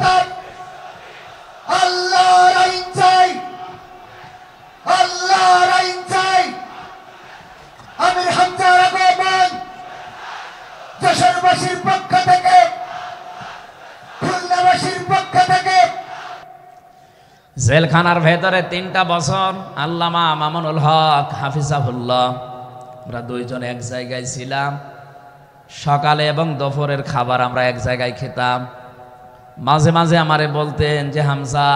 চাই, আল্লাহর আইন চাই, আল্লাহর আইন চাই। আমির হামজার আগমন যশোরবাসীর পক্ষ থেকে, খুলনাবাসীর পক্ষ থেকে। জেলখানার ভেতরে 3টা বছর আল্লামা মামুনুল হক হাফিজাহুল্লাহ, আমরা দুইজন এক জায়গায় ছিলাম। সকালে এবং দুপুরের খাবার আমরা এক জায়গায় খেতাম। মাঝে মাঝে আমারে বলতেন যে হামজা,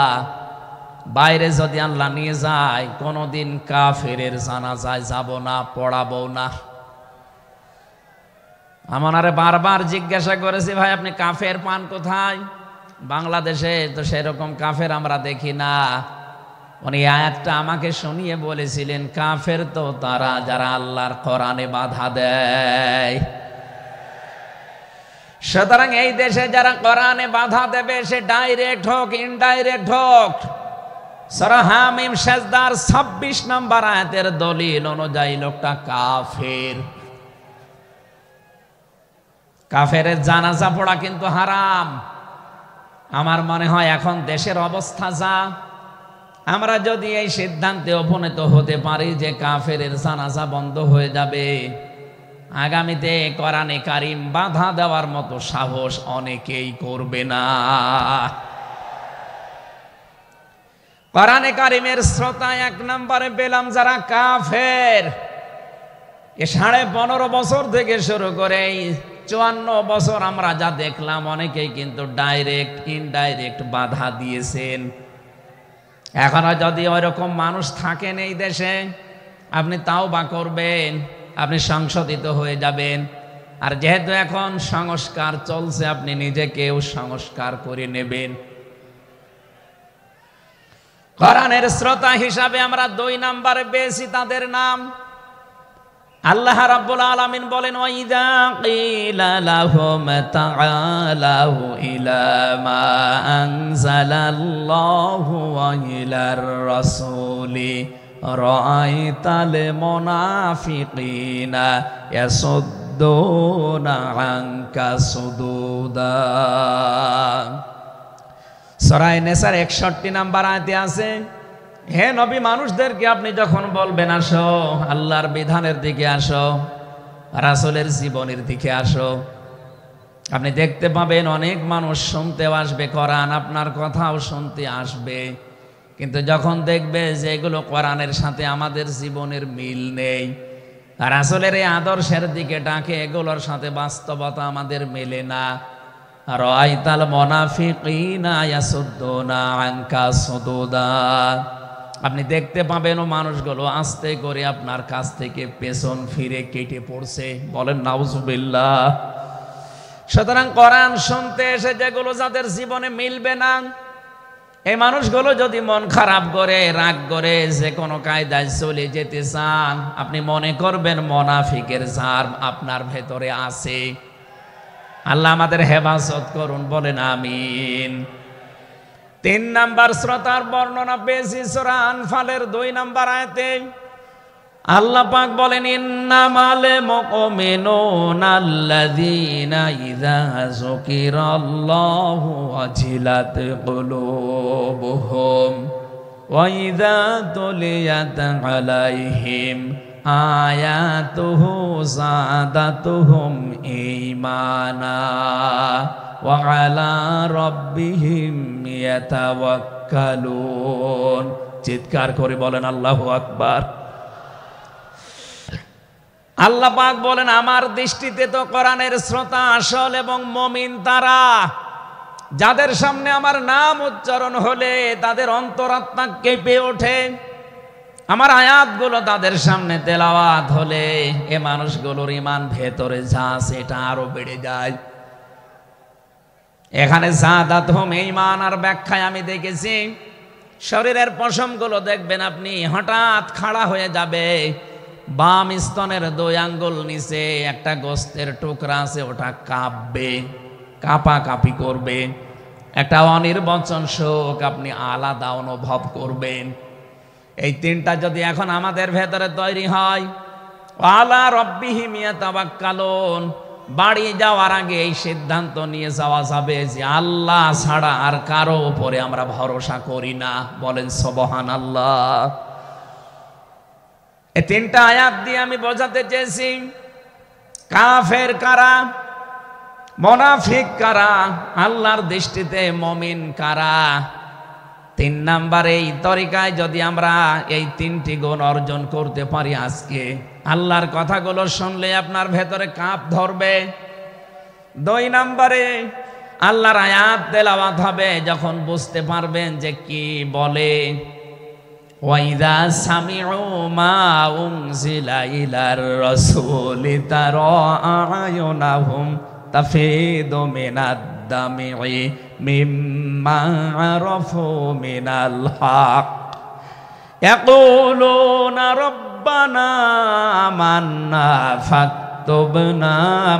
বাইরে যদি আল্লাহ নিয়ে যায় কোনোদিন কাফেরের জানাজায় যাব না, পড়াবো না। আমারে বারবার জিজ্ঞাসা করেছি, ভাই আপনি কাফের পান কোথায়? বাংলাদেশে তো সেরকম কাফের আমরা দেখি না। উনি আয়াতটা আমাকে শুনিয়ে বলেছিলেন, কাফের তো তারা যারা আল্লাহর কোরআনে বাধা দেয়। সুতরাং এই দেশে যারা কোরআনে বাধা দেবে সে ডাইরেক্ট হোক ইনডাইরেক্ট হোক, সূরা হামিম সেজদার 26 নম্বর আয়াতের দলিল অনুযায়ী লোকটা কাফের। কাফেরের জানাজা পড়া কিন্তু হারাম। আমার মনে হয় এখন দেশের অবস্থা যা, আমরা যদি এই সিদ্ধান্তে উপনীত হতে পারি যে কাফেরের জানাজা বন্ধ হয়ে যাবে, আগামীতে কোরআনে কারীম বাধা দেওয়ার মতো সাহস অনেকেই করবে না। কোরআনে কারীমের শ্রোতা 1 নম্বরে পেলাম যারা কাফের। 15.5 বছর থেকে শুরু করে 54 বছর আমরা যা দেখলাম, অনেকেই কিন্তু ডাইরেক্ট ইনডাইরেক্ট বাধা দিয়েছেন। এখনো যদি ওইরকম মানুষ থাকেন এই দেশে, আপনি তাওবা করবেন, আপনি সংশোধিত হয়ে যাবেন। আর যেহেতু এখন সংস্কার চলছে, আপনি নিজেকেও সংস্কার করে নেবেন। কোরআনের শ্রোতা হিসাবে আমরা 2 নম্বরে পেয়েছি তাদের নাম। আল্লাহ রাব্বুল আলামিন বলেন, ওয়াইদা কিলা লাহুম তাআলাউ ইলা মা আনজালাল্লাহু ওয়া ইলার রাসূলি রাআইতাল মুনাফিকিনা ইয়াসুদ্দুনা আনকা সুদুদা। সূরা নিসার 61 নম্বর আয়াতে আছে, হে নবী, মানুষদেরকে আপনি যখন বলবেন আসো আল্লাহর বিধানের দিকে আসো, রাসূলের জীবনের দিকে আসো, আপনি দেখতে পাবেন অনেক মানুষ শুনতেও আসবে কোরআন, আপনার কথাও শুনতে আসবে। কিন্তু যখন দেখবে যে এগুলো কোরআনের সাথে আমাদের জীবনের মিল নেই, রাসূলের এই আদর্শের দিকে ডাকে, এগুলোর সাথে বাস্তবতা আমাদের মেলে না, রাআইতাল মুনাফিকিনা ইয়াসুদ্দুনা আনকা সুদুদা, আপনি দেখতে পাবেন ও মানুষগুলো আস্তে করে আপনার কাছ থেকে পেছন ফিরে কেটে পড়ছে। বলেন নাউজুবিল্লাহ। সুতরাং কোরআন শুনতে এসে যেগুলো যাদের জীবনে মিলবে না, এই মানুষগুলো যদি মন খারাপ করে, রাগ করে, যে কোনো কায়দায় চলে যেতে চান, আপনি মনে করবেন মুনাফিকের জার্ম আপনার ভেতরে আছে। আল্লাহ আমাদের হেফাজত করুন, বলেন আমিন। 3 নম্বর শ্রোতার বর্ণনা পেয়েছি সূরা আনফালের 2 নম্বর আয়াতে। আল্লাহ পাক বলেন, ইন্নামাল মুমিনুনা আল্লাযীনা ইযা যুকিরাল্লাহু ওয়াজিলাত কুলুবুহুম ওয়া ইযা তুলিয়াত আলাইহিম আয়াতুহু যাদাতুহুম ঈমানা ওয়া আলা রাব্বিহিম ইয়াতাওয়াক্কালুন। চিৎকার করে বলেন আল্লাহু আকবার। আল্লাহ পাক বলেন, আমার দৃষ্টিতে তো কোরআনের শ্রোতা আসল এবং মুমিন তারা, যাদের সামনে আমার নাম উচ্চারণ হলে তাদের অন্তরাত্মা কেঁপে ওঠে, আমার আয়াতগুলো তাদের সামনে তেলাওয়াত হলে এ মানুষগুলোর ঈমান ভেতরে যা আছে এটা আরো বেড়ে যায়। এখানে যাদাতুহুম ঈমান আর ব্যাখ্যায় আমি দেখেছি, শরীরের পশমগুলো দেখবেন আপনি হঠাৎ খাড়া হয়ে যাবে, বাম স্তনের 2 আঙ্গুল নিচে একটা গোস্তের টুকরা আছে, ওটা কাঁপবে, কাঁপাকাঁপি করবে, একটা অনির্বচন শোক আপনি আলাদা অনুভব করবেন। এই 3টা যদি এখন আমাদের ভেতরে তৈরি হয়, আলা রাব্বিহিম ইয়াতাওয়াক্কালুন, বাড়ি যাওয়ার আগে এই সিদ্ধান্ত নিয়ে যাওয়া যাবে যে আল্লাহ ছাড়া আর কারো উপরে আমরা ভরসা করি না। বলেন সুবহানাল্লাহ। এই তিনটা আয়াত দিয়ে আমি বোঝাতে চেয়েছি কাফের কারা, মুনাফিক কারা, আল্লাহর দৃষ্টিতে মুমিন কারা। 3 নাম্বারে এই তরিকায় যদি আমরা এই 3টি গুণ অর্জন করতে পারি, আজকে আল্লাহর কথাগুলো শুনলে আপনার ভেতরে কাঁপ ধরবে। 2 নাম্বারে আল্লাহর আয়াত তেলাওয়াত হবে, যখন বুঝতে পারবেন যে কি বলে। ওয়াইদা সামিউ মা উনজিলা ইলার রাসূলি তারা আয়ুনাহুম তাফিদু মিনাদ দামি মিম্মা আরাফু মিনাল হক ইয়াকুলুনা রব্বানা আমান্না ফাকতুবনা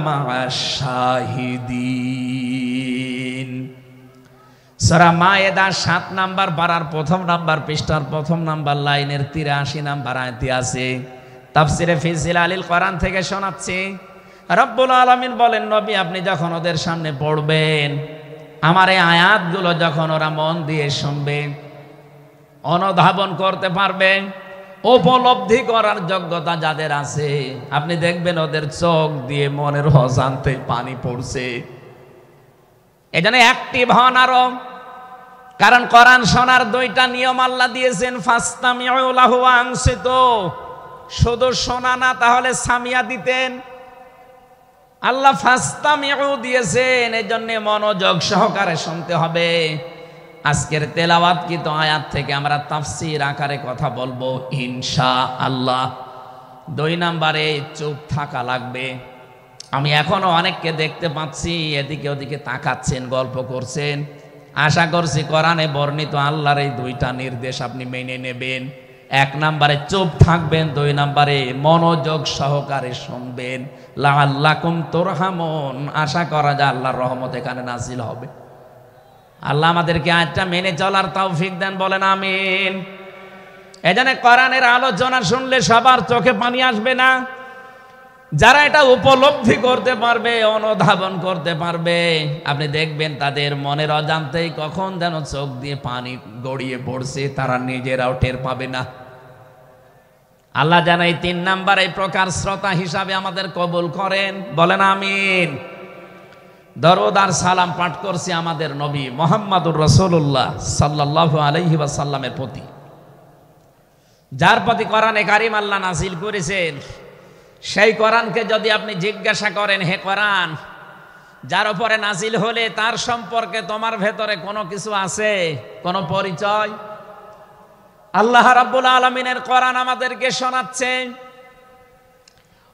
মা'আশ শাহিদিন। সূরা মায়েদা 7 নাম্বার পারার 1 নাম্বার পৃষ্ঠার 1 নাম্বার লাইনের 83 নাম্বার আয়াতে আছে। তাফসিরে ফি জিলালিল কোরআন থেকে শোনাচ্ছি। রব্বুল আলামিন বলেন, নবী আপনি যখন ওদের সামনে পড়বেন, আমার এই আয়াতগুলো যখন ওরা মন দিয়ে শুনবে, অনুধাবন করতে পারবে, উপলব্ধি করার যোগ্যতা যাদের আছে, আপনি দেখবেন ওদের চোখ দিয়ে মনের অজান্তে পানি পড়ছে। এজন্য অ্যাক্টিভ হন আরো, কারণ কোরআন শোনার 2টা নিয়ম আল্লাহ দিয়েছেন। ফাসতামিউ লাহু ওয়া আনসিতু, শুধু শোনা না, তাহলে সামিয়া দিতেন। আল্লাহ ফাসতামিউ দিয়েছেন, এজন্য মনোযোগ সহকারে শুনতে হবে। আজকের তেলাওয়াতকৃত আয়াত থেকে আমরা তাফসীর আকারে কথা বলবো ইনশাআল্লাহ। 2 নাম্বারে চুপ থাকা লাগবে। আমি এখনো অনেককে দেখতে পাচ্ছি এদিকে ওদিকে তাকাচ্ছেন, গল্প করছেন। আশা করছি কোরআনে বর্ণিত আল্লাহর এই 2টা নির্দেশ আপনি মেনে নেবেন। 1 নাম্বারে চুপ থাকবেন, 2 নাম্বারে মনোযোগ সহকারে শুনবেন। লাআল্লাকুম তুরহামুন, আশা করা যায় আল্লাহর রহমত এখানে নাজিল হবে। আল্লাহ আমাদেরকে আয়াতটা মেনে চলার তৌফিক দেন, বলেন আমিন। এজন্য কোরআনের আলোচনা শুনলে সবার চোখে পানি আসবে না। যারা এটা উপলব্ধি করতে পারবে, অনুধাবন করতে পারবে, আপনি দেখবেন তাদের মনের অজান্তেই কখন যেন চোখ দিয়ে পানি গড়িয়ে পড়ছে, তারা নিজেরাও টের পাবে না। আল্লাহ যেন এই 3 নাম্বার এই প্রকার শ্রোতা হিসাবে আমাদের কবুল করেন, বলেন আমিন। দরুদ আর সালাম পাঠ করছি আমাদের নবী মুহাম্মদুর রাসূলুল্লাহ সাল্লাল্লাহু আলাইহি ওয়াসাল্লামের প্রতি, যার প্রতি কোরআনে কারীম আল্লাহ নাযিল করেছেন। সেই কোরআনকে যদি আপনি জিজ্ঞাসা করেন, হে কোরআন, যার উপরে নাজিল হলে তার সম্পর্কে তোমার ভেতরে কোনো কিছু আছে, কোনো পরিচয়? আল্লাহ রাব্বুল আলামিনের কোরআন আমাদেরকে শোনাচ্ছে,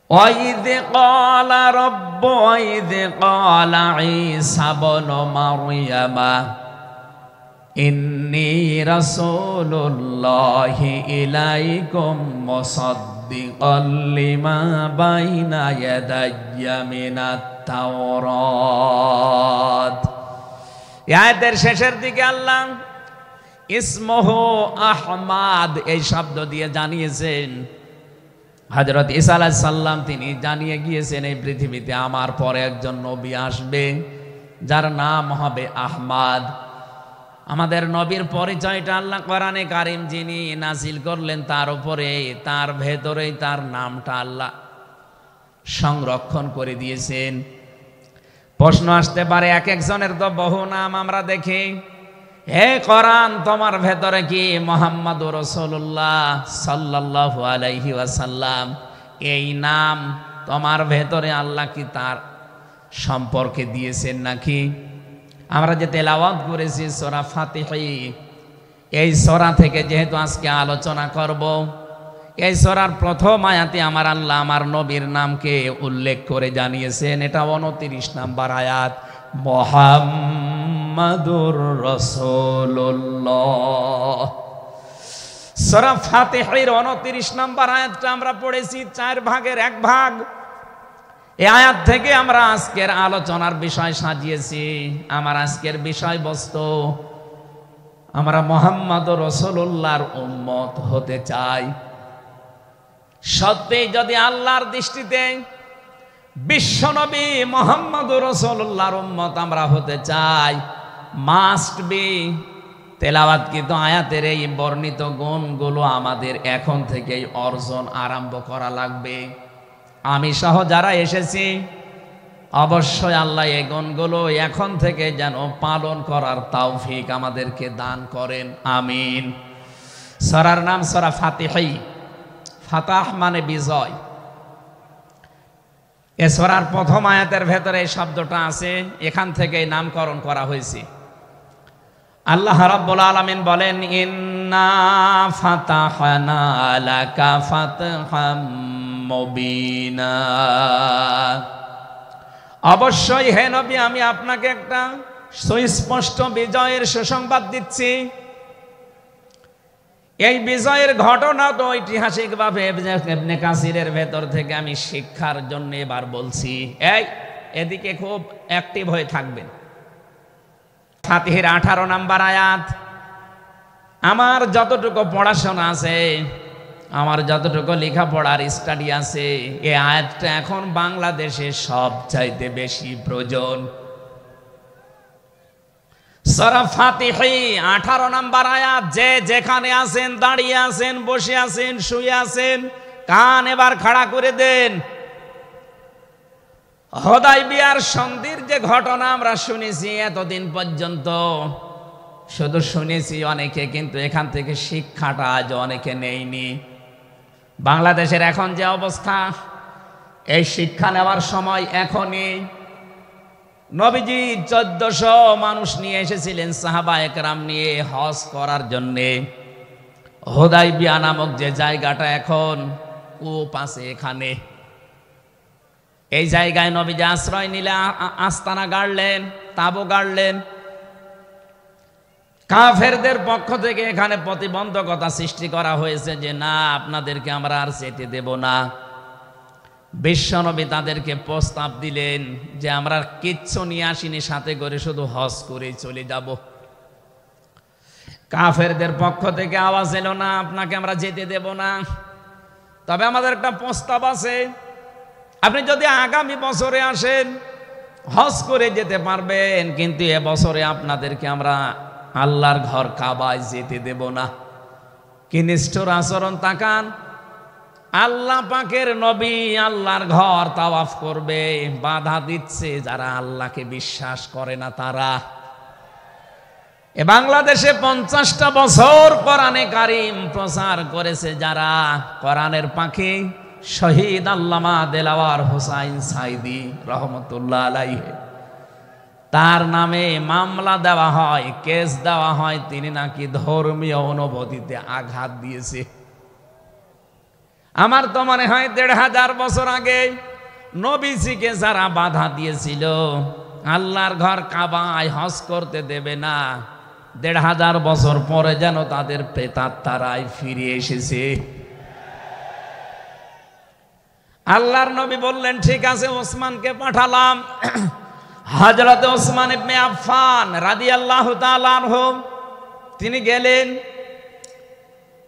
ওয়াইদ ক্বালা রাব্বু ওয়াইদ ক্বালা ঈসা ইবনু মারইয়ামা ইন্নী রাসূলুল্লাহি ইলাইকুম মুসাদ্দিকাল লিমা বাইনা ইয়াদাইয়া মিনাত তাওরাত। আয়াতের শেষের দিকে আল্লাহ ইসমুহু আহমাদ এই শব্দ দিয়ে জানিয়েছেন, হযরত ঈসা আলাইহিস সালাম তিনি জানিয়ে গিয়েছেন এই পৃথিবীতে আমার পরে একজন নবী আসবে যার নাম হবে আহমাদ। আমাদের নবীর পরিচয়টা আল্লাহ কোরআনে কারীম যিনি নাযিল করলেন তার উপরে, তার ভেতরেই তার নামটা আল্লাহ সংরক্ষণ করে দিয়েছেন। প্রশ্ন আসতে পারে, এক একজনের তো বহু নাম আমরা দেখি। হে কোরআন, তোমার ভেতরে কি মুহাম্মাদুর রাসূলুল্লাহ সাল্লাল্লাহু আলাইহি ওয়াসাল্লাম এই নাম তোমার ভেতরে আল্লাহ কি তার সম্পর্কে দিয়েছেন নাকি? আমরা যে তেলাওয়াত করেছি সূরা ফাতিহা, এই সূরা থেকে যেহেতু আজকে আলোচনা করব, এই সূরার প্রথম আয়াতে আমার আল্লাহ আমার নবীর নামকে উল্লেখ করে জানিয়েছেন। এটা 29 নাম্বার আয়াত, মুহাম্মাদুর রাসূলুল্লাহ। সূরা ফাতিহার 29 নাম্বার আয়াতটা আমরা পড়েছি 4 ভাগের 1 ভাগ। এই আয়াত থেকে আমরা আজকের আলোচনার বিষয় সাজিয়েছি। আমার আজকের বিষয়বস্তু, আমরা মুহাম্মাদুর রাসূলুল্লাহর উম্মত হতে চাই। সত্যি যদি আল্লাহর দৃষ্টিতে বিশ্বনবী মুহাম্মদুর রাসূলুল্লাহর উম্মত আমরা হতে চাই, মাস্ট বি তেলাওয়াতকৃত আয়াতের এই বর্ণিত গুণগুলো আমাদের এখন থেকেই অর্জন আরম্ভ করা লাগবে। আমি সহ যারা এসেছি অবশ্যই আল্লাহ এই গুণগুলো এখন থেকে যেন পালন করার তৌফিক আমাদেরকে দান করেন, আমিন। সূরার নাম সূরা ফাতিহা। ফাতাহ মানে বিজয়। এ সূরার প্রথম আয়াতের ভেতরে এই শব্দটা আছে, এখান থেকেই নামকরণ করা হয়েছে। আল্লাহ রাব্বুল আলামিন বলেন, ইন্না ফাতাহনা লাকা ফাতহাম মুবিনা। অবশ্যই হে নবী, আমি আপনাকে একটা সুস্পষ্ট বিজয়ের সুসংবাদ দিচ্ছি। এই বিজয়ের ঘটনা তো ঐতিহাসিকভাবে ইবনে কাসিরের ভেতর থেকে আমি শিক্ষার জন্য এবার বলছি। এদিকে খুব অ্যাক্টিভ হয়ে থাকবেন। ফাতিহার 18 নম্বর আয়াত। আমার যতটুকু পড়াশোনা আছে, আমার যতটুকু লেখাপড়ার স্টাডি আছে, এই আয়াতটা এখন বাংলাদেশে সবচাইতে বেশি প্রয়োজন। সূরা ফাতিহা 18 নম্বর আয়াত। যে যেখানে আছেন, দাঁড়িয়ে আছেন, বসে আছেন, শুয়ে আছেন, কান এবার খাড়া করে দেন। হুদায়বিয়ার সন্ধির যে ঘটনা আমরা শুনেছি এতদিন পর্যন্ত, শুধু শুনেছি অনেকে, কিন্তু এখান থেকে শিক্ষাটা আজ অনেকে নেয়নি। বাংলাদেশের এখন যে অবস্থা, এই শিক্ষা নেওয়ার সময় এখনই। নবীজি 1400 মানুষ নিয়ে এসেছিলেন সাহাবায়ে কেরাম নিয়ে হজ করার জন্যে। হুদায়বিয়া নামক যে জায়গাটা এখন কূপ আছে, এখানে এই জায়গায় নবীজি আশ্রয় নিলে আস্তানা গাড়লেন, তাঁবু গাড়লেন। কাফেরদের পক্ষ থেকে এখানে প্রতিবন্ধকতা সৃষ্টি করা হয়েছে যে না, আপনাদেরকে আমরা আর যেতে দেব না। বিশ্বনবী তাদেরকে প্রস্তাব দিলেন যে আমরা কিচ্ছু নিয়ে আসিনি সাথে করে, শুধু হজ করেই চলে যাব। কাফেরদের পক্ষ থেকে আওয়াজ এলো না, আপনাকে আমরা যেতে দেব না, তবে আমাদের একটা প্রস্তাব আছে। আপনি যদি আগামী বছরে আসেন হজ করে যেতে পারবেন, কিন্তু এবছরে আপনাদেরকে আমরা আল্লাহর ঘর কাবায় যেতে দেব না। কি নিষ্ঠুর আচরণ তাকান। আল্লাহ পাকের নবী আল্লাহর ঘর তাওয়াফ করবে, বাধা দিচ্ছে যারা আল্লাহকে বিশ্বাস করে না তারা। এ বাংলাদেশে 50টা বছর কোরআনে কারীম প্রচার করেছে যারা, কোরআনের পাখি শহীদ আল্লামা দেলাওয়ার হোসাইন সাইদি রহমতুল্লাহ আলাইহি, তার নামে মামলা দেওয়া হয়, কেস দেওয়া হয়, তিনি নাকি ধর্মীয় অনুভূতিতে আঘাত দিয়েছে। আমার তো মনে হয় 1500 বছর আগে নবীজিকে যারা বাধা দিয়েছিল আল্লাহর ঘর কাবায় হজ করতে দেবে না, 1500 বছর পরে যেন তাদের প্রেতাত্মারাই ফিরে এসেছে। আল্লাহর নবী বললেন ঠিক আছে, ওসমানকে পাঠালাম। হযরত ওসমান ইবনে আফফান রাদিয়াল্লাহু তাআলা আনহু তিনি গেলেন।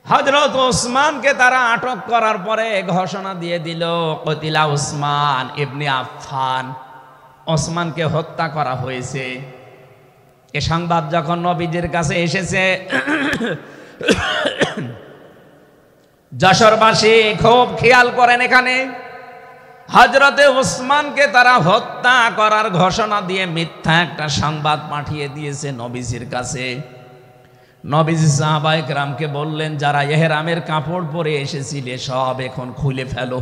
হযরত ওসমানকে তারা আটক করার পরে ঘোষণা দিয়ে দিল, কতিলা ওসমান ইবনে আফফান, ওসমানকে হত্যা করা হয়েছে। এ সংবাদ যখন নবীজির কাছে এসেছে, যশোরবাসী খুব খেয়াল করেন, এখানে হযরতে ওসমানকে তারা হত্যা করার ঘোষণা দিয়ে মিথ্যা একটা সংবাদ পাঠিয়ে দিয়েছে নবীজির কাছে। নবীজি সাহাবায়ে কেরামকে বললেন, যারা ইহরামের কাপড় পরে এসেছিলে সব এখন খুলে ফেলো।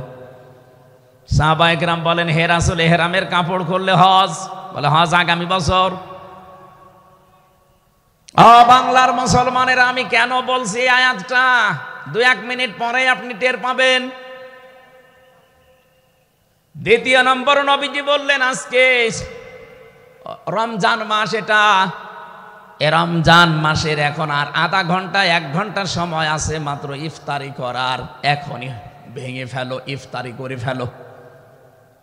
সাহাবায়ে কেরাম বলেন, হে রাসূল, ইহরামের কাপড় খুললে হজ? বলে হজ আগামী বছর। বাংলার মুসলমানেরা, আমি কেন বলছি আয়াতটা 2-1 মিনিট পরে আপনি টের পাবেন। দ্বিতীয় নম্বর, নবীজি বললেন আজকে রমজান মাস, এটা রমজান মাসের এখন আর আধা ঘন্টা 1 ঘন্টা সময় আছে মাত্র ইফতারি করার, এখনই ভেঙে ফেলো, ইফতারি করে ফেলো।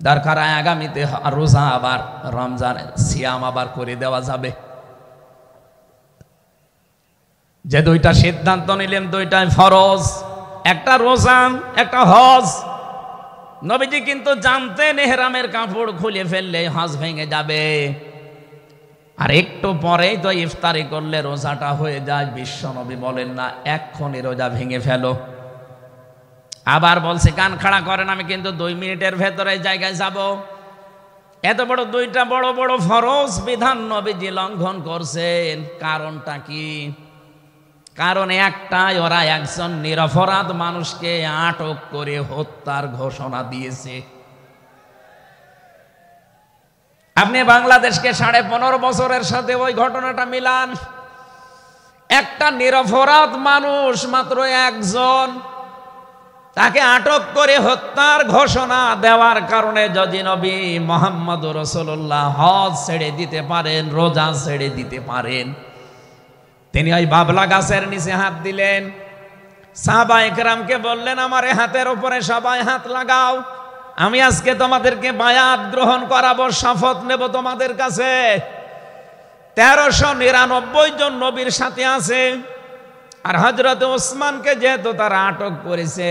দরকার আগামীতে রোজা আবার রমজান সিয়াম আবার করে দেওয়া যাবে। যে 2টা সিদ্ধান্ত নিলেন, 2টাই ফরজ, একটা রোজা একটা হজ। নবীজি কিন্তু জানতেন ইহরামের কাপড় খুলে ফেললে হজ ভেঙে যাবে, আর একটু পরেই তো ইফতারি করলে রোজাটা হয়ে যায়। বিশ্ব নবী বলেন না এক্ষুনি রোজা ভেঙে ফেলো। আবার বলছে কান খাড়া করেন, আমি কিন্তু 2 মিনিটের ভেতরে জায়গায় যাব। এত বড় দুইটা বড় বড় ফরজ বিধান নবীজি লঙ্ঘন করছেন, কারণটা কি? কারণ একটাই, ওরা একজন নিরপরাধ মানুষকে আটক করে হত্যার ঘোষণা দিয়েছে। আপনি বাংলাদেশকে 15.5 বছরের সাথে ওই ঘটনাটা মিলান। একটা নিরপরাধ মানুষ, মাত্র একজন, তাকে আটক করে হত্যার ঘোষণা দেওয়ার কারণে যদি নবী মুহাম্মদ রাসূলুল্লাহ হজ ছেড়ে দিতে পারেন, রোজা ছেড়ে দিতে পারেন, তিনি ওই বাবলা গাছের নিচে হাত দিলেন। সাহাবায়ে কেরামকে বললেন আমার হাতের উপরে সবাই হাত লাগাও, আমি আজকে তোমাদেরকে বায়াত গ্রহণ করাবো, শপথ নেব তোমাদের কাছে। 1399 জন নবীর সাথে আছে, আর হযরত ওসমানকে যেহেতু তারা আটক করেছে,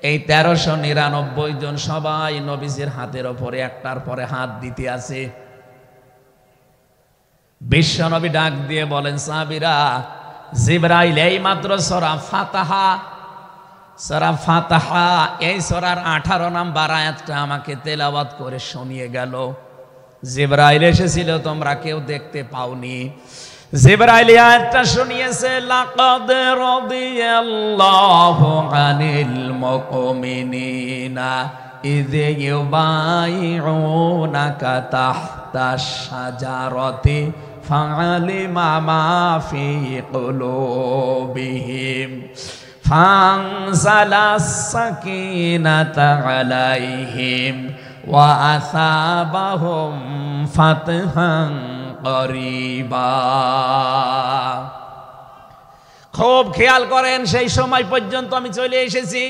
এই 1399 জন সবাই নবীজির হাতের উপরে একটার পরে হাত দিতে আছে। বিশ্ব নবী ডাক দিয়ে বলেন সাহাবীরা, জিবরাইল এই মাত্র সূরা ফাতিহা এই সূরার 18 নম্বর আয়াতটা আমাকে তেলাওয়াত করে শুনিয়ে গেল। জিবরাইল এসেছিল, তোমরা কেউ দেখতে পাওনি। জিবরাইল আয়াতটা শুনিয়েছে, লাকাদ রাদিয়াল্লাহু আনিল মুমিনিনা ইয ইউবাইউনাকা তাহতাশ শাজারাতি ফাআলিমা মা ফি কুলুবিহিম ফানজালাস সাকিনাতা আলাইহিম ওয়া আসাবাহুম ফাতহান করিবা। খুব খেয়াল করেন, সেই সময় পর্যন্ত আমি চলে এসেছি।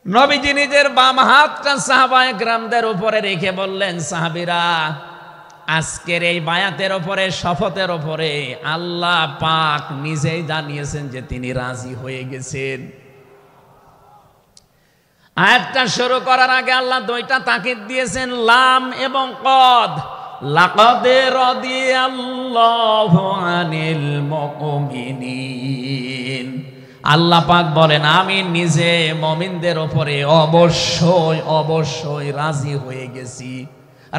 নবীজি নিজের বাম হাতটা সাহাবায়ে কেরামদের উপরে রেখে বললেন, সাহাবীরা আজকের এই বায়াতের উপরে, শপথের উপরে আল্লাহ পাক নিজেই জানিয়েছেন যে তিনি রাজি হয়ে গেছেন। আয়াতটা শুরু করার আগে আল্লাহ 2টা তাকিদ দিয়েছেন, লাম এবং কদ। লাকাদ রাদিয়াল্লাহু আনিল মুমিনিন, আল্লাহ পাক বলেন আমি নিজে মুমিনদের উপরে অবশ্যই অবশ্যই রাজি হয়ে গেছি।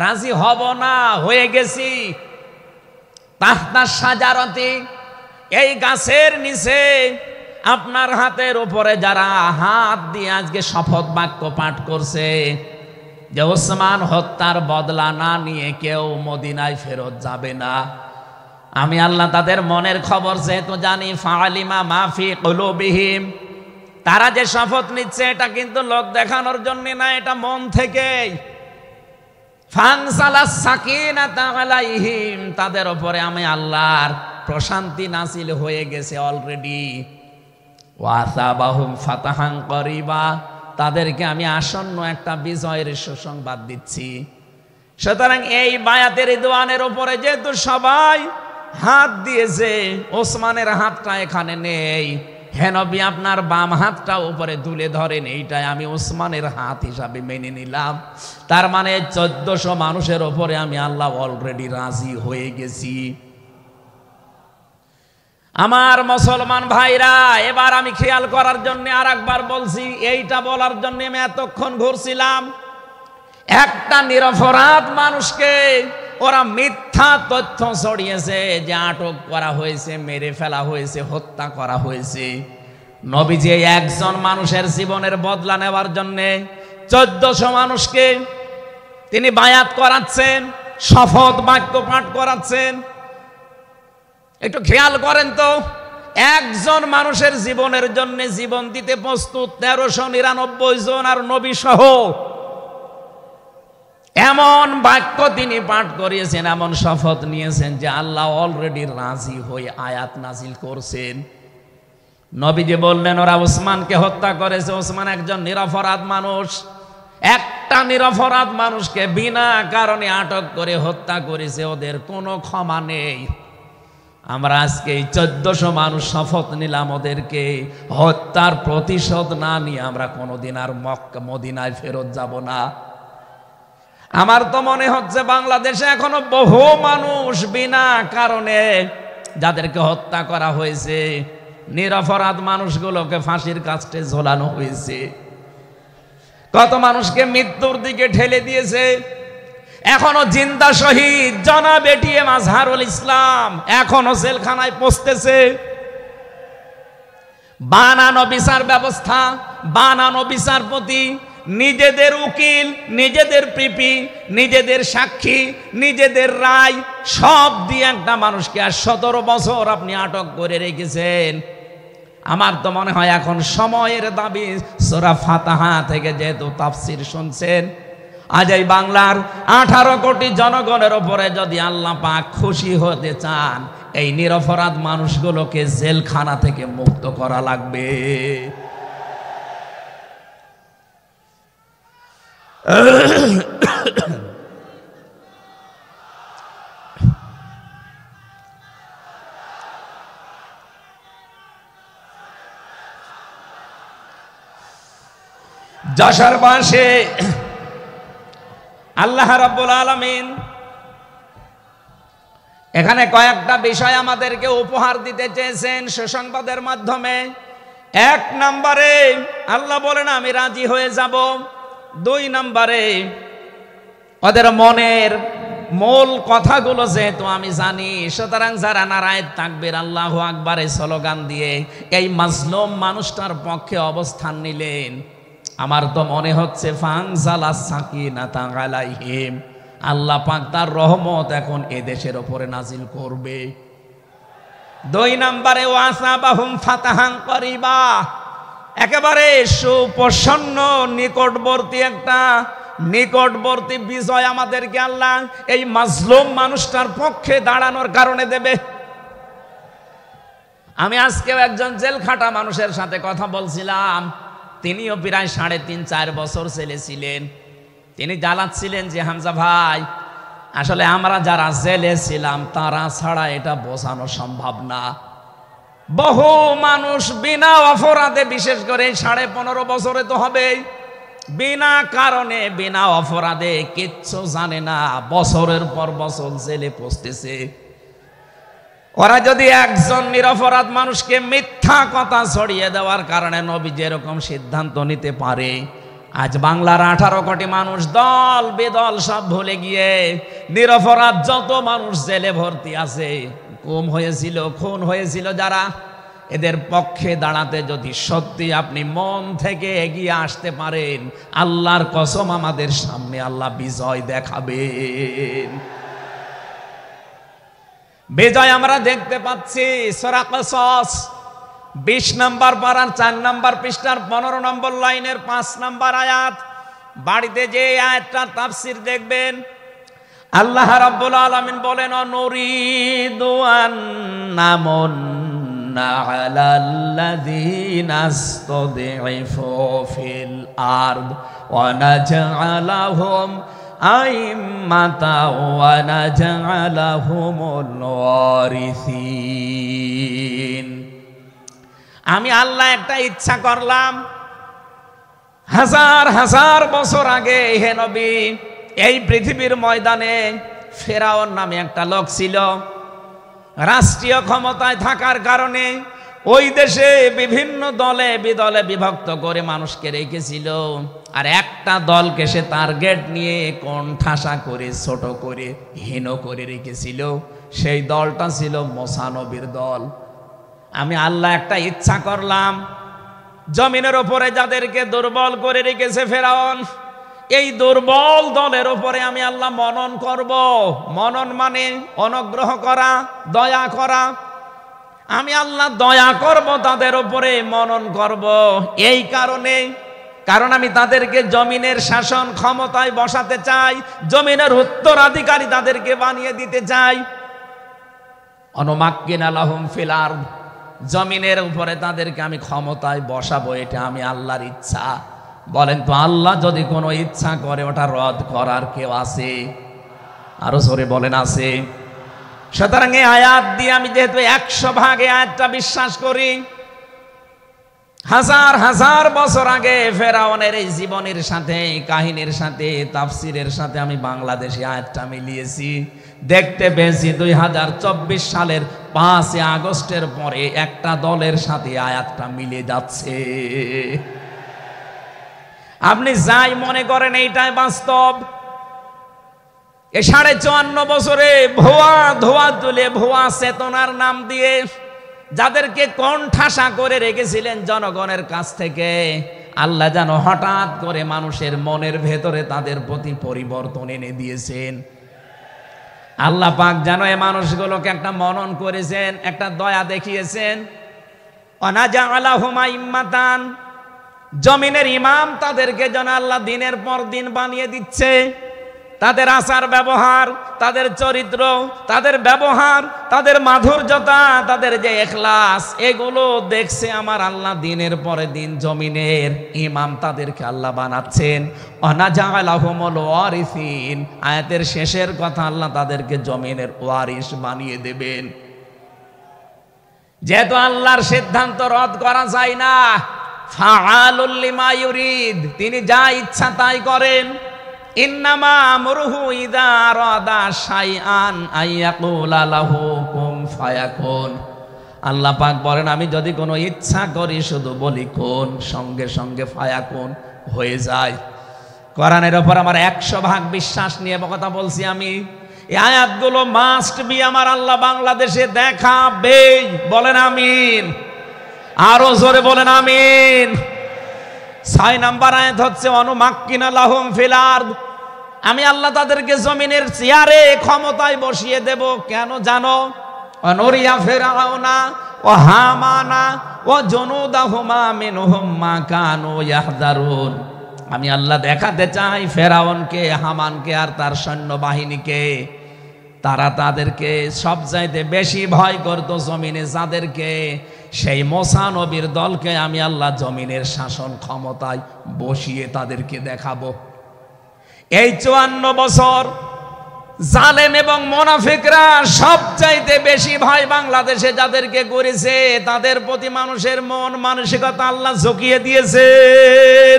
রাজি হব না, হয়ে গেছি। তাহতা শাজারাতি, এই গাছের নিচে আপনার হাতের উপরে যারা হাত দিয়ে আজকে শপথ বাক্য পাঠ করছে যে ওসমান হত্যার বদলা না নিয়ে কেউ মদিনায় ফেরত যাবে না, আমি আল্লাহ তাদের মনের খবর যেহেতু জানি, ফাআলিমা মা ফি কুলুবিহিম, তারা যে শপথ নিচ্ছে এটা কিন্তু লোক দেখানোর জন্য না, এটা মন থেকেই। ফানসালাস সাকিনাতা আলাইহিম, তাদের উপরে আমি আল্লাহর প্রশান্তি নাযিল হয়ে গেছে অলরেডি। ওয়া আসাবাহুম ফাতাহান করিবা, তাদেরকে আমি আসন্ন একটা বিজয়ের সুসংবাদ দিচ্ছি। সুতরাং এই বায়াতের রিদওয়ানের উপরে যেহেতু সবাই হাত দিয়েছে, ওসমানের হাতটা এখানে নেই, হে নবী আপনার বাম হাতটা উপরে তুলে ধরেন, এইটাই আমি ওসমানের হাত হিসাবে মেনে নিলাম। তার মানে 1400 মানুষের উপরে আমি আল্লাহ অলরেডি রাজি হয়ে গেছি। আমার মুসলমান ভাইরা, এবার আমি খেয়াল করার জন্য আর একবার বলছি, এইটা বলার জন্য আমি এতক্ষণ ঘুরছিলাম। একটা নিরপরাধ মানুষকে ওরা মিথ্যা তথ্য ছড়িয়েছে যে আটক করা হয়েছে, মেরে ফেলা হয়েছে, হত্যা করা হয়েছে। নবীজি একজন মানুষের জীবনের বদলা নেওয়ার জন্য 1400 মানুষকে তিনি বায়াত করাচ্ছেন, শপথ বাক্য পাঠ করাচ্ছেন। একটু খেয়াল করেন তো, একজন মানুষের জীবনের জন্য জীবন দিতে প্রস্তুত 1399 জন, আর নবী সহ। এমন বাক্য তিনি পাঠ করিয়েছেন, এমন শপথ নিয়েছেন যে আল্লাহ অলরেডি রাজি হয়ে আয়াত নাজিল করছেন। নবীজি বললেন ওরা ওসমানকে হত্যা করেছে, ওসমান একজন নিরপরাধ মানুষ। একটা নিরপরাধ মানুষকে বিনা কারণে আটক করে হত্যা করেছে, ওদের কোনো ক্ষমা নেই। আমরা আজকে এই 1400 মানুষ শপথ নিলাম ওদেরকে হত্যার প্রতিশোধ না নিয়ে আমরা কোনোদিন আর মক্কা মদিনায় ফেরত যাব না। আমার তো মনে হচ্ছে বাংলাদেশে এখনো বহু মানুষ বিনা কারণে যাদেরকে হত্যা করা হয়েছে, নিরপরাধ মানুষগুলোকে ফাঁসির কাস্টে ঝোলানো হয়েছে, কত মানুষকে মৃত্যুর দিকে ঠেলে দিয়েছে। এখনো জিন্দা শহীদ জনাব এটিএম আজহারুল ইসলাম এখনো জেলখানায় পচতেছে। বানানো বিচার ব্যবস্থা, বানানো বিচারপতি, নিজেদের উকিল, নিজেদের পিপি, নিজেদের সাক্ষী, নিজেদের রায় সব দিয়ে একটা মানুষকে আর 17 বছর আপনি আটক করে রেখেছেন। আমার তো মনে হয় এখন সময়ের দাবি। সূরা ফাতিহা থেকে যেহেতু তাফসীর শুনছেন, আজ এই বাংলার 18 কোটি জনগণের উপরে যদি আল্লাহ পাক খুশি হতে চান, এই নিরপরাধ মানুষগুলোকে জেলখানা থেকে মুক্ত করা লাগবে। যশোরবাসী আল্লাহ রাব্বুল আলামিন এখানে কয়েকটা বিষয় আমাদেরকে উপহার দিতে চেয়েছেন সুসংবাদের মাধ্যমে। 1 নম্বরে আল্লাহ বলেন আমি রাজি হয়ে যাব। 2 নম্বরে ওদের মনের মূল কথাগুলো যেহেতু আমি জানি, সুতরাং যারা নারায়ে তাকবীর আল্লাহু আকবার স্লোগান দিয়ে এই মাজলুম মানুষটার পক্ষে অবস্থান নিলেন, আমার তো মনে হচ্ছে ফানজালাস সাকিনাতা আলাইহিম, আল্লাহ পাক তার রহমত এখন এদেশের উপরে নাজিল করবে। 2 নম্বরে ওয়াসাবাহুম ফাতাহান করিবা, একেবারে সুপ্রসন্ন নিকটবর্তী বিজয় আমাদেরকে আল্লাহ এই মাজলুম মানুষটার পক্ষে দাঁড়ানোর কারণে দেবে। আমি আজকেও একজন জেলখাটা মানুষের সাথে কথা বলছিলাম, তিনিও প্রায় 3.5-4 বছর জেলে ছিলেন। তিনি জ্বালাচ্ছিলেন যে হামজা ভাই, আসলে আমরা যারা জেলে ছিলাম তারা ছাড়া এটা বোঝানো সম্ভব না। বহু মানুষ বিনা অপরাধে, বিশেষ করে 15.5 বছরে তো হবে, বিনা কারণে বিনা অপরাধে কিচ্ছু জানে না, বছরের পর বছর জেলে পচতেছে। ওরা যদি একজন নিরপরাধ মানুষকে মিথ্যা কথা ছড়িয়ে দেওয়ার কারণে নবী যেরকম সিদ্ধান্ত নিতে পারে, আজ বাংলার 18 কোটি মানুষ দল বেদল সব ভুলে গিয়ে নিরপরাধ যত মানুষ জেলে ভর্তি আছে, গুম হয়েছিল, খুন হয়েছিল যারা, এদের পক্ষে দাঁড়াতে যদি সত্যি আপনি মন থেকে এগিয়ে আসতে পারেন, আল্লাহর কসম আমাদের সামনে আল্লাহ বিজয় দেখাবেন। বিজয় আমরা দেখতে পাচ্ছি সূরা কসস 20 নম্বর পারার 4 নম্বর পৃষ্ঠার 15 নম্বর লাইনের 5 নম্বর আয়াত। বাড়িতে যে আয়াতটার তাফসীর দেখবেন, আল্লাহ রাব্বুল আলামিন বলেন নুরিদু আন্নামুন্না আলাল্লাযীনা ইসতাদঈফু ফিল আরদ ওয়া নাজআলাহুম আইম্মাতা ওয়া নাজআলাহুমুল ওয়ারিসিন। আমি আল্লাহ একটা ইচ্ছা করলাম, হাজার হাজার বছর আগে হে নবী, এই পৃথিবীর ময়দানে ফেরাউন নামে একটা লোক ছিল। রাষ্ট্রীয় ক্ষমতায় থাকার কারণে ওই দেশে বিভিন্ন দলে বিদলে বিভক্ত করে মানুষকে রেখেছিল, আর একটা দলকে সে টার্গেট নিয়ে কোণঠাসা করে, ছোট করে, হীন করে রেখেছিল। সেই দলটা ছিল মুসা নবীর দল। আমি আল্লাহ একটা ইচ্ছা করলাম, জমিনের উপরে যাদেরকে দুর্বল করে রেখেছে ফেরাউন, এই দুর্বল দলের উপরে আমি আল্লাহ মনন করব। মনন মানে অনুগ্রহ করা, দয়া করা। আমি আল্লাহ দয়া করব তাদের উপরে, মনন করব। এই কারণ আমি তাদেরকে জমিনের শাসন ক্ষমতায় বসাতে চাই, জমিনের উত্তরাধিকারী তাদেরকে বানিয়ে দিতে চাই। অনুমাক্কিনা লাহুম ফিল আরদ, জমিনের উপরে তাদেরকে আমি ক্ষমতায় বসাবো, এটা আমি আল্লাহর ইচ্ছা। বলেন তো আল্লাহ যদি কোনো ইচ্ছা করে ওটা রদ করার কেউ আছে? আরো জোরে বলেন আছে? সুতরাং এই আয়াত দিয়ে আমি যেহেতু 100% আয়াতটা বিশ্বাস করি, হাজার হাজার বছর আগে ফেরাউনের এই জীবনের সাথে, কাহিনীর সাথে, তাফসিরের সাথে আমি বাংলাদেশি আয়াতটা মিলিয়েছি, দেখতে পেয়েছি 2024 সালের 5 আগস্টের পরে একটা দলের সাথে আয়াতটা মিলে যাচ্ছে। আপনি যাই মনে করেন এইটাই বাস্তব। এই 54 বছরে ভুয়া ধোয়া তুলে ভুয়া চেতনার নাম দিয়ে যাদেরকে কণ্ঠাসা করে রেখেছিলেন জনগণের কাছ থেকে, আল্লাহ যেন হঠাৎ করে মানুষের মনের ভেতরে তাদের প্রতি পরিবর্তন এনে দিয়েছেন। আল্লাহ পাক যেন এই মানুষগুলোকে একটা মনন করেছেন, একটা দয়া দেখিয়েছেন। অনাজালাহুম আইম্মাতান, জমিনের ইমাম তাদেরকে যেন আল্লাহ দিনের পর দিন বানিয়ে দিচ্ছে। তাদের আচার ব্যবহার, তাদের চরিত্র, তাদের ব্যবহার, তাদের মাধুর্যতা, তাদের যে ইখলাস, এগুলো দেখছে আমার আল্লাহ দিনের পরে দিন জমিনের ইমাম তাদেরকে আল্লাহ বানাচ্ছেন। অনাজালাহুমুল ওয়ারিসিন, আয়াতের শেষের কথা, আল্লাহ তাদেরকে জমিনের ওয়ারিস বানিয়ে দেবেন। যেহেতু আল্লাহর সিদ্ধান্ত রদ করা যায় না, ফাআলুল লিমা ইউরিদ, তিনি যা ইচ্ছা তাই করেন। ইন্নামা আমরুহু ইযা আরাদা শাইআন আইয়াকুলা লাহু কুন ফায়াকুন। আল্লাহ পাক বলেন, আমি যদি কোনো ইচ্ছা করি শুধু বলি কোন, সঙ্গে সঙ্গে ফায়াকুন হয়ে যায়। কোরআনের উপর আমার 100% বিশ্বাস নিয়ে কথা বলছি আমি। এই আয়াতগুলো মাস্ট বি আমার আল্লাহ বাংলাদেশে দেখাবে। বলেন আমিন, আরো জোরে বলেন আমিন। 6 নম্বর আয়াত হচ্ছে অনুমাক্কিনা লাহুম ফিল আরদ, আমি আল্লাহ তাদেরকে জমিনের চেয়ারে ক্ষমতায় বসিয়ে দেব। কেন জানো? অনুরিয়া ফিরআউনা ও হামানা ও জুনুদাহুমা মিনহুম মা কানু ইয়াহদারুন, আমি আল্লাহ দেখাতে চাই ফেরাউনকে, হামানকে আর তার সৈন্যবাহিনীকে, তারা তাদেরকে সবচাইতে বেশি ভয় করত জমিনে যাদেরকে, সেই মুসা নবীর দলকে আমি আল্লাহ জমিনের শাসন ক্ষমতায় বসিয়ে তাদেরকে দেখাবো। এই 54 বছর জালেম এবং মুনাফিকরা সবচাইতে বেশি ভয় বাংলাদেশে যাদেরকে করেছে, তাদের প্রতি মানুষের মন মানসিকতা আল্লাহ ঝুঁকিয়ে দিয়েছেন।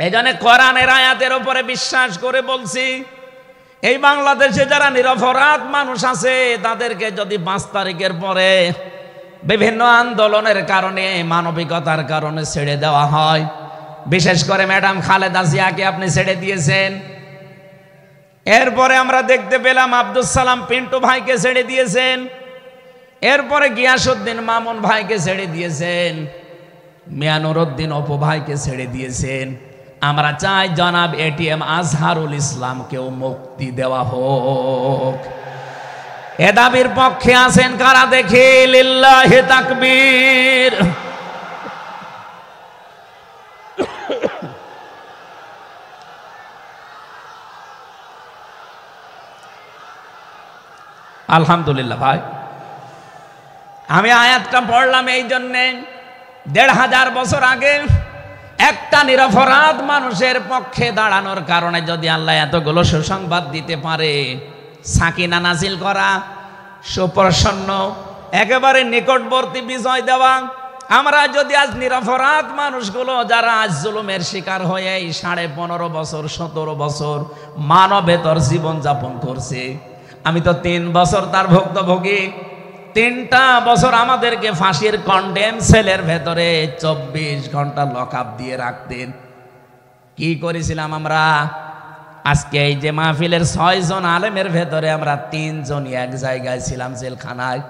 এই জন্য কোরআনের আয়াতের উপরে বিশ্বাস করে বলছি, এই বাংলাদেশে যারা নিরপরাধ মানুষ আছে তাদেরকে যদি 5 তারিখের পরে বিভিন্ন আন্দোলনের কারণে, মানবিকতার কারণে ছেড়ে দেওয়া হয়, বিশেষ করে ম্যাডাম খালেদা জিয়াকে আপনি ছেড়ে দিয়েছেন। এরপরে আমরা দেখতে পেলাম আব্দুল সালাম পিন্টু ভাইকে ছেড়ে দিয়েছেন। এরপরে গিয়াসউদ্দিন মামুন ভাইকে ছেড়ে দিয়েছেন। মিয়ানুরউদ্দিন অপু ভাইকে ছেড়ে দিয়েছেন। আমরা চাই জনাব এটিএম আজহারুল ইসলামকেও মুক্তি দেওয়া হোক। এ দাবির পক্ষে আছেন কারা দেখি? লিল্লাহি তাকবীর। আলহামদুলিল্লাহ। ভাই, আমি আয়াতটা পড়লাম এই জন্যে, 1500 বছর আগে একটা নিরপরাধ মানুষের পক্ষে দাঁড়ানোর কারণে যদি আল্লাহ এতগুলো সুসংবাদ দিতে পারে, সাকিনা নাজিল করা, সুপ্রসন্ন, একেবারে নিকটবর্তী বিজয় দেওয়া, আমরা যদি আজ নিরপরাধ মানুষগুলো যারা আজ জুলুমের শিকার হয়ে 15.5 বছর 17 বছর মানবেতর জীবন যাপন করছে, আমি তো 3 বছর তার ভুক্তভোগী। 3টা বছর আমাদেরকে ফাঁসির কন্ডেম সেলের ভেতরে 24 ঘন্টা লকআপ দিয়ে রাখতেন। কি করেছিলাম আমরা? আজকে এই যে মাহফিলের 6 জন আলেমের ভেতরে আমরা 3 জনই এক জায়গায় ছিলাম জেলখানায়,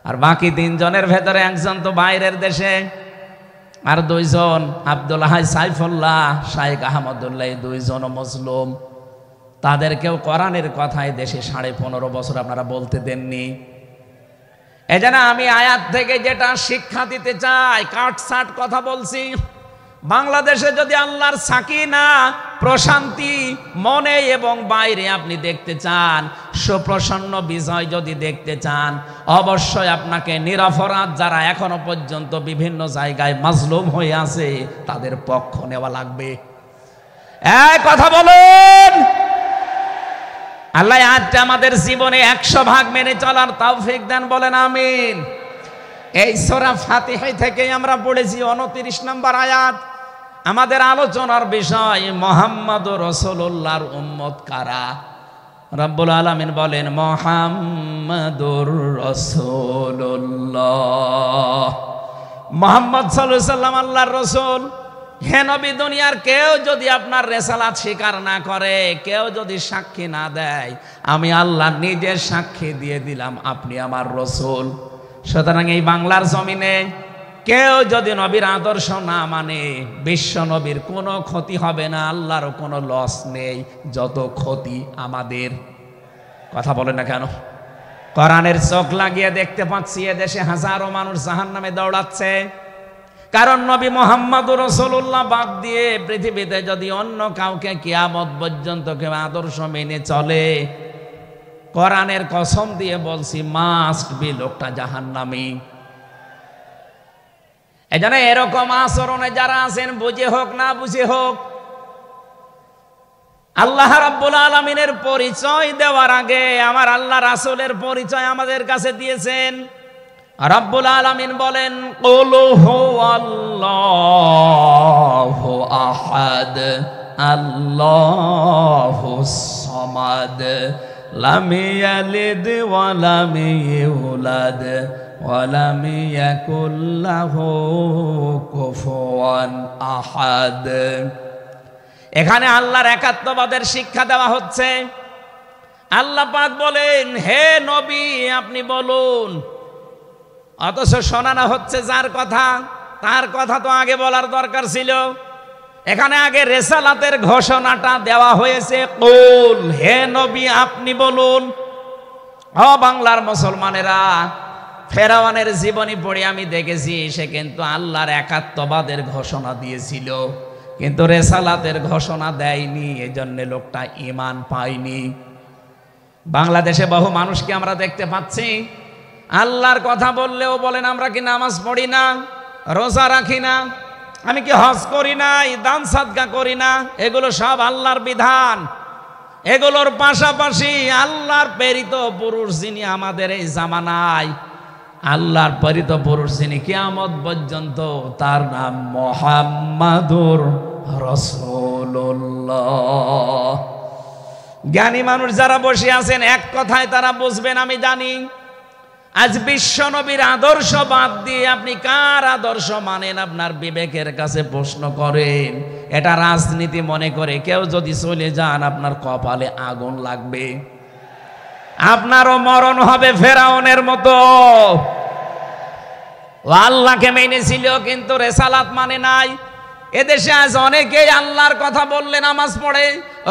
আর বাকি 3 জনের ভেতরে একজন তো বাইরের দেশে, আর 2 জন আব্দুল হাই সাইফুল্লাহ, শাইখ আহমদুল্লাহ, 2 জন মজলুম। তাদেরকেও কোরআনের কথায় দেশে 15.5 বছর আপনারা বলতে দেননি। এজন্য আমি আয়াত থেকে যেটা শিক্ষা দিতে চাই, কাটছাট কথা বলছি। বাংলাদেশে যদি আল্লাহর সাকিনা, প্রশান্তি মনে এবং বাইরে আপনি দেখতে চান, সুপ্রসন্ন বিজয় যদি দেখতে চান, অবশ্যই আপনাকে নিরপরাধ যারা এখনো পর্যন্ত বিভিন্ন জায়গায় মাজলুম হয়ে আছে তাদের পক্ষ নেওয়া লাগবে। এক কথা বলেন। আল্লাহ আজকে আমাদের জীবনে 100% মেনে চলার তৌফিক দেন, বলেন আমিন। এই সূরা ফাতিহা থেকে আমরা পড়েছি 29 নম্বর আয়াত। আমাদের আলোচনার বিষয় মুহাম্মদুর রাসূলুল্লাহর উম্মত কারা। রব্বুল আলামিন বলেন মুহাম্মাদুর রাসূলুল্লাহ, মুহাম্মদ সাল্লাল্লাহু আলাইহি সাল্লাম আল্লাহর রাসূল। হে নবী, দুনিয়ার কেউ যদি আপনার রিসালাত স্বীকার না করে, কেউ যদি সাক্ষী না দেয়, আমি আল্লাহ নিজে সাক্ষী দিয়ে দিলাম আপনি আমার রাসূল। সুতরাং এই বাংলার জমিনে কেউ যদি নবীর আদর্শ না মানে, বিশ্ব নবীর কোনো ক্ষতি হবে না, আল্লাহরও কোনো লস নেই, যত ক্ষতি আমাদের। কথা বলে না কেন? কোরআনের চোখ লাগিয়ে দেখতে পাচ্ছি এদেশে হাজারো মানুষ জাহান্নামে দৌড়াচ্ছে। কারণ নবী মুহাম্মদুর রাসূলুল্লাহ বাদ দিয়ে পৃথিবীতে যদি অন্য কাউকে কিয়ামত পর্যন্ত কেউ আদর্শ মেনে চলে, কোরআনের কসম দিয়ে বলছি মাস্ট বি লোকটা জাহান্নামী। এজন্য এরকম আচরণে যারা আছেন, বুঝে হোক না বুঝে হোক, আল্লাহ রাব্বুল আলামিনের পরিচয় দেওয়ার আগে আমার আল্লাহ রাসূলের পরিচয় আমাদের কাছে দিয়েছেন। রাব্বুল আলামিন বলেন কুল হুয়াল্লাহু আহাদ আল্লাহুস সামাদ লাম ইয়ালিদ ওয়া লাম ইউলাদ ওয়া লাম ইয়াকুল লাহু কুফুয়ান আহাদ। এখানে আল্লাহর একাত্মবাদের শিক্ষা দেওয়া হচ্ছে। আল্লাহ পাক বলেন হে নবী আপনি বলুন, অথচ শোনানো হচ্ছে যার কথা, তার কথা তো আগে বলার দরকার ছিল। এখানে আগে রিসালাতের ঘোষণাটা দেওয়া হয়েছে, কুল হে নবী আপনি বলুন। ও বাংলার মুসলমানেরা, ফেরাউনের জীবনী পড়ে আমি দেখেছি সে কিন্তু আল্লাহর একাত্মবাদের ঘোষণা দিয়েছিল, কিন্তু রিসালাতের ঘোষণা দেয়নি, এজন্য লোকটা ঈমান পায়নি। বাংলাদেশে বহু মানুষকে আমরা দেখতে পাচ্ছি আল্লাহর কথা বললেও বলেন আমরা কি নামাজ পড়ি না, রোজা রাখি না, আমি কি হজ করি না, দান সাদকা করি না। এগুলো সব আল্লাহর বিধান। এগুলোর পাশাপাশি আল্লাহর প্রেরিত পুরুষ যিনি আমাদের এই জামানায়, আল্লাহর প্রেরিত পুরুষ যিনি কিয়ামত পর্যন্ত, তার নাম মুহাম্মাদুর রাসূলুল্লাহ। জ্ঞানী মানুষ যারা বসে আছেন এক কথায় তারা বুঝবেন আমি জানি। আজ বিশ্ব নবীর আদর্শ বাদ দিয়ে আপনি কার আদর্শ মানেন আপনার বিবেকের কাছে প্রশ্ন করেন। এটা রাজনীতি মনে করে কেউ যদি চলে যান আপনার কপালে আগুন লাগবে, আপনারও মরণ হবে ফেরাউনের মতো। ও আল্লাহকে মেনেছিল কিন্তু রিসালাত মানে নাই। এদেশে আজ অনেকেই আল্লাহর কথা বললে নামাজ পড়ে,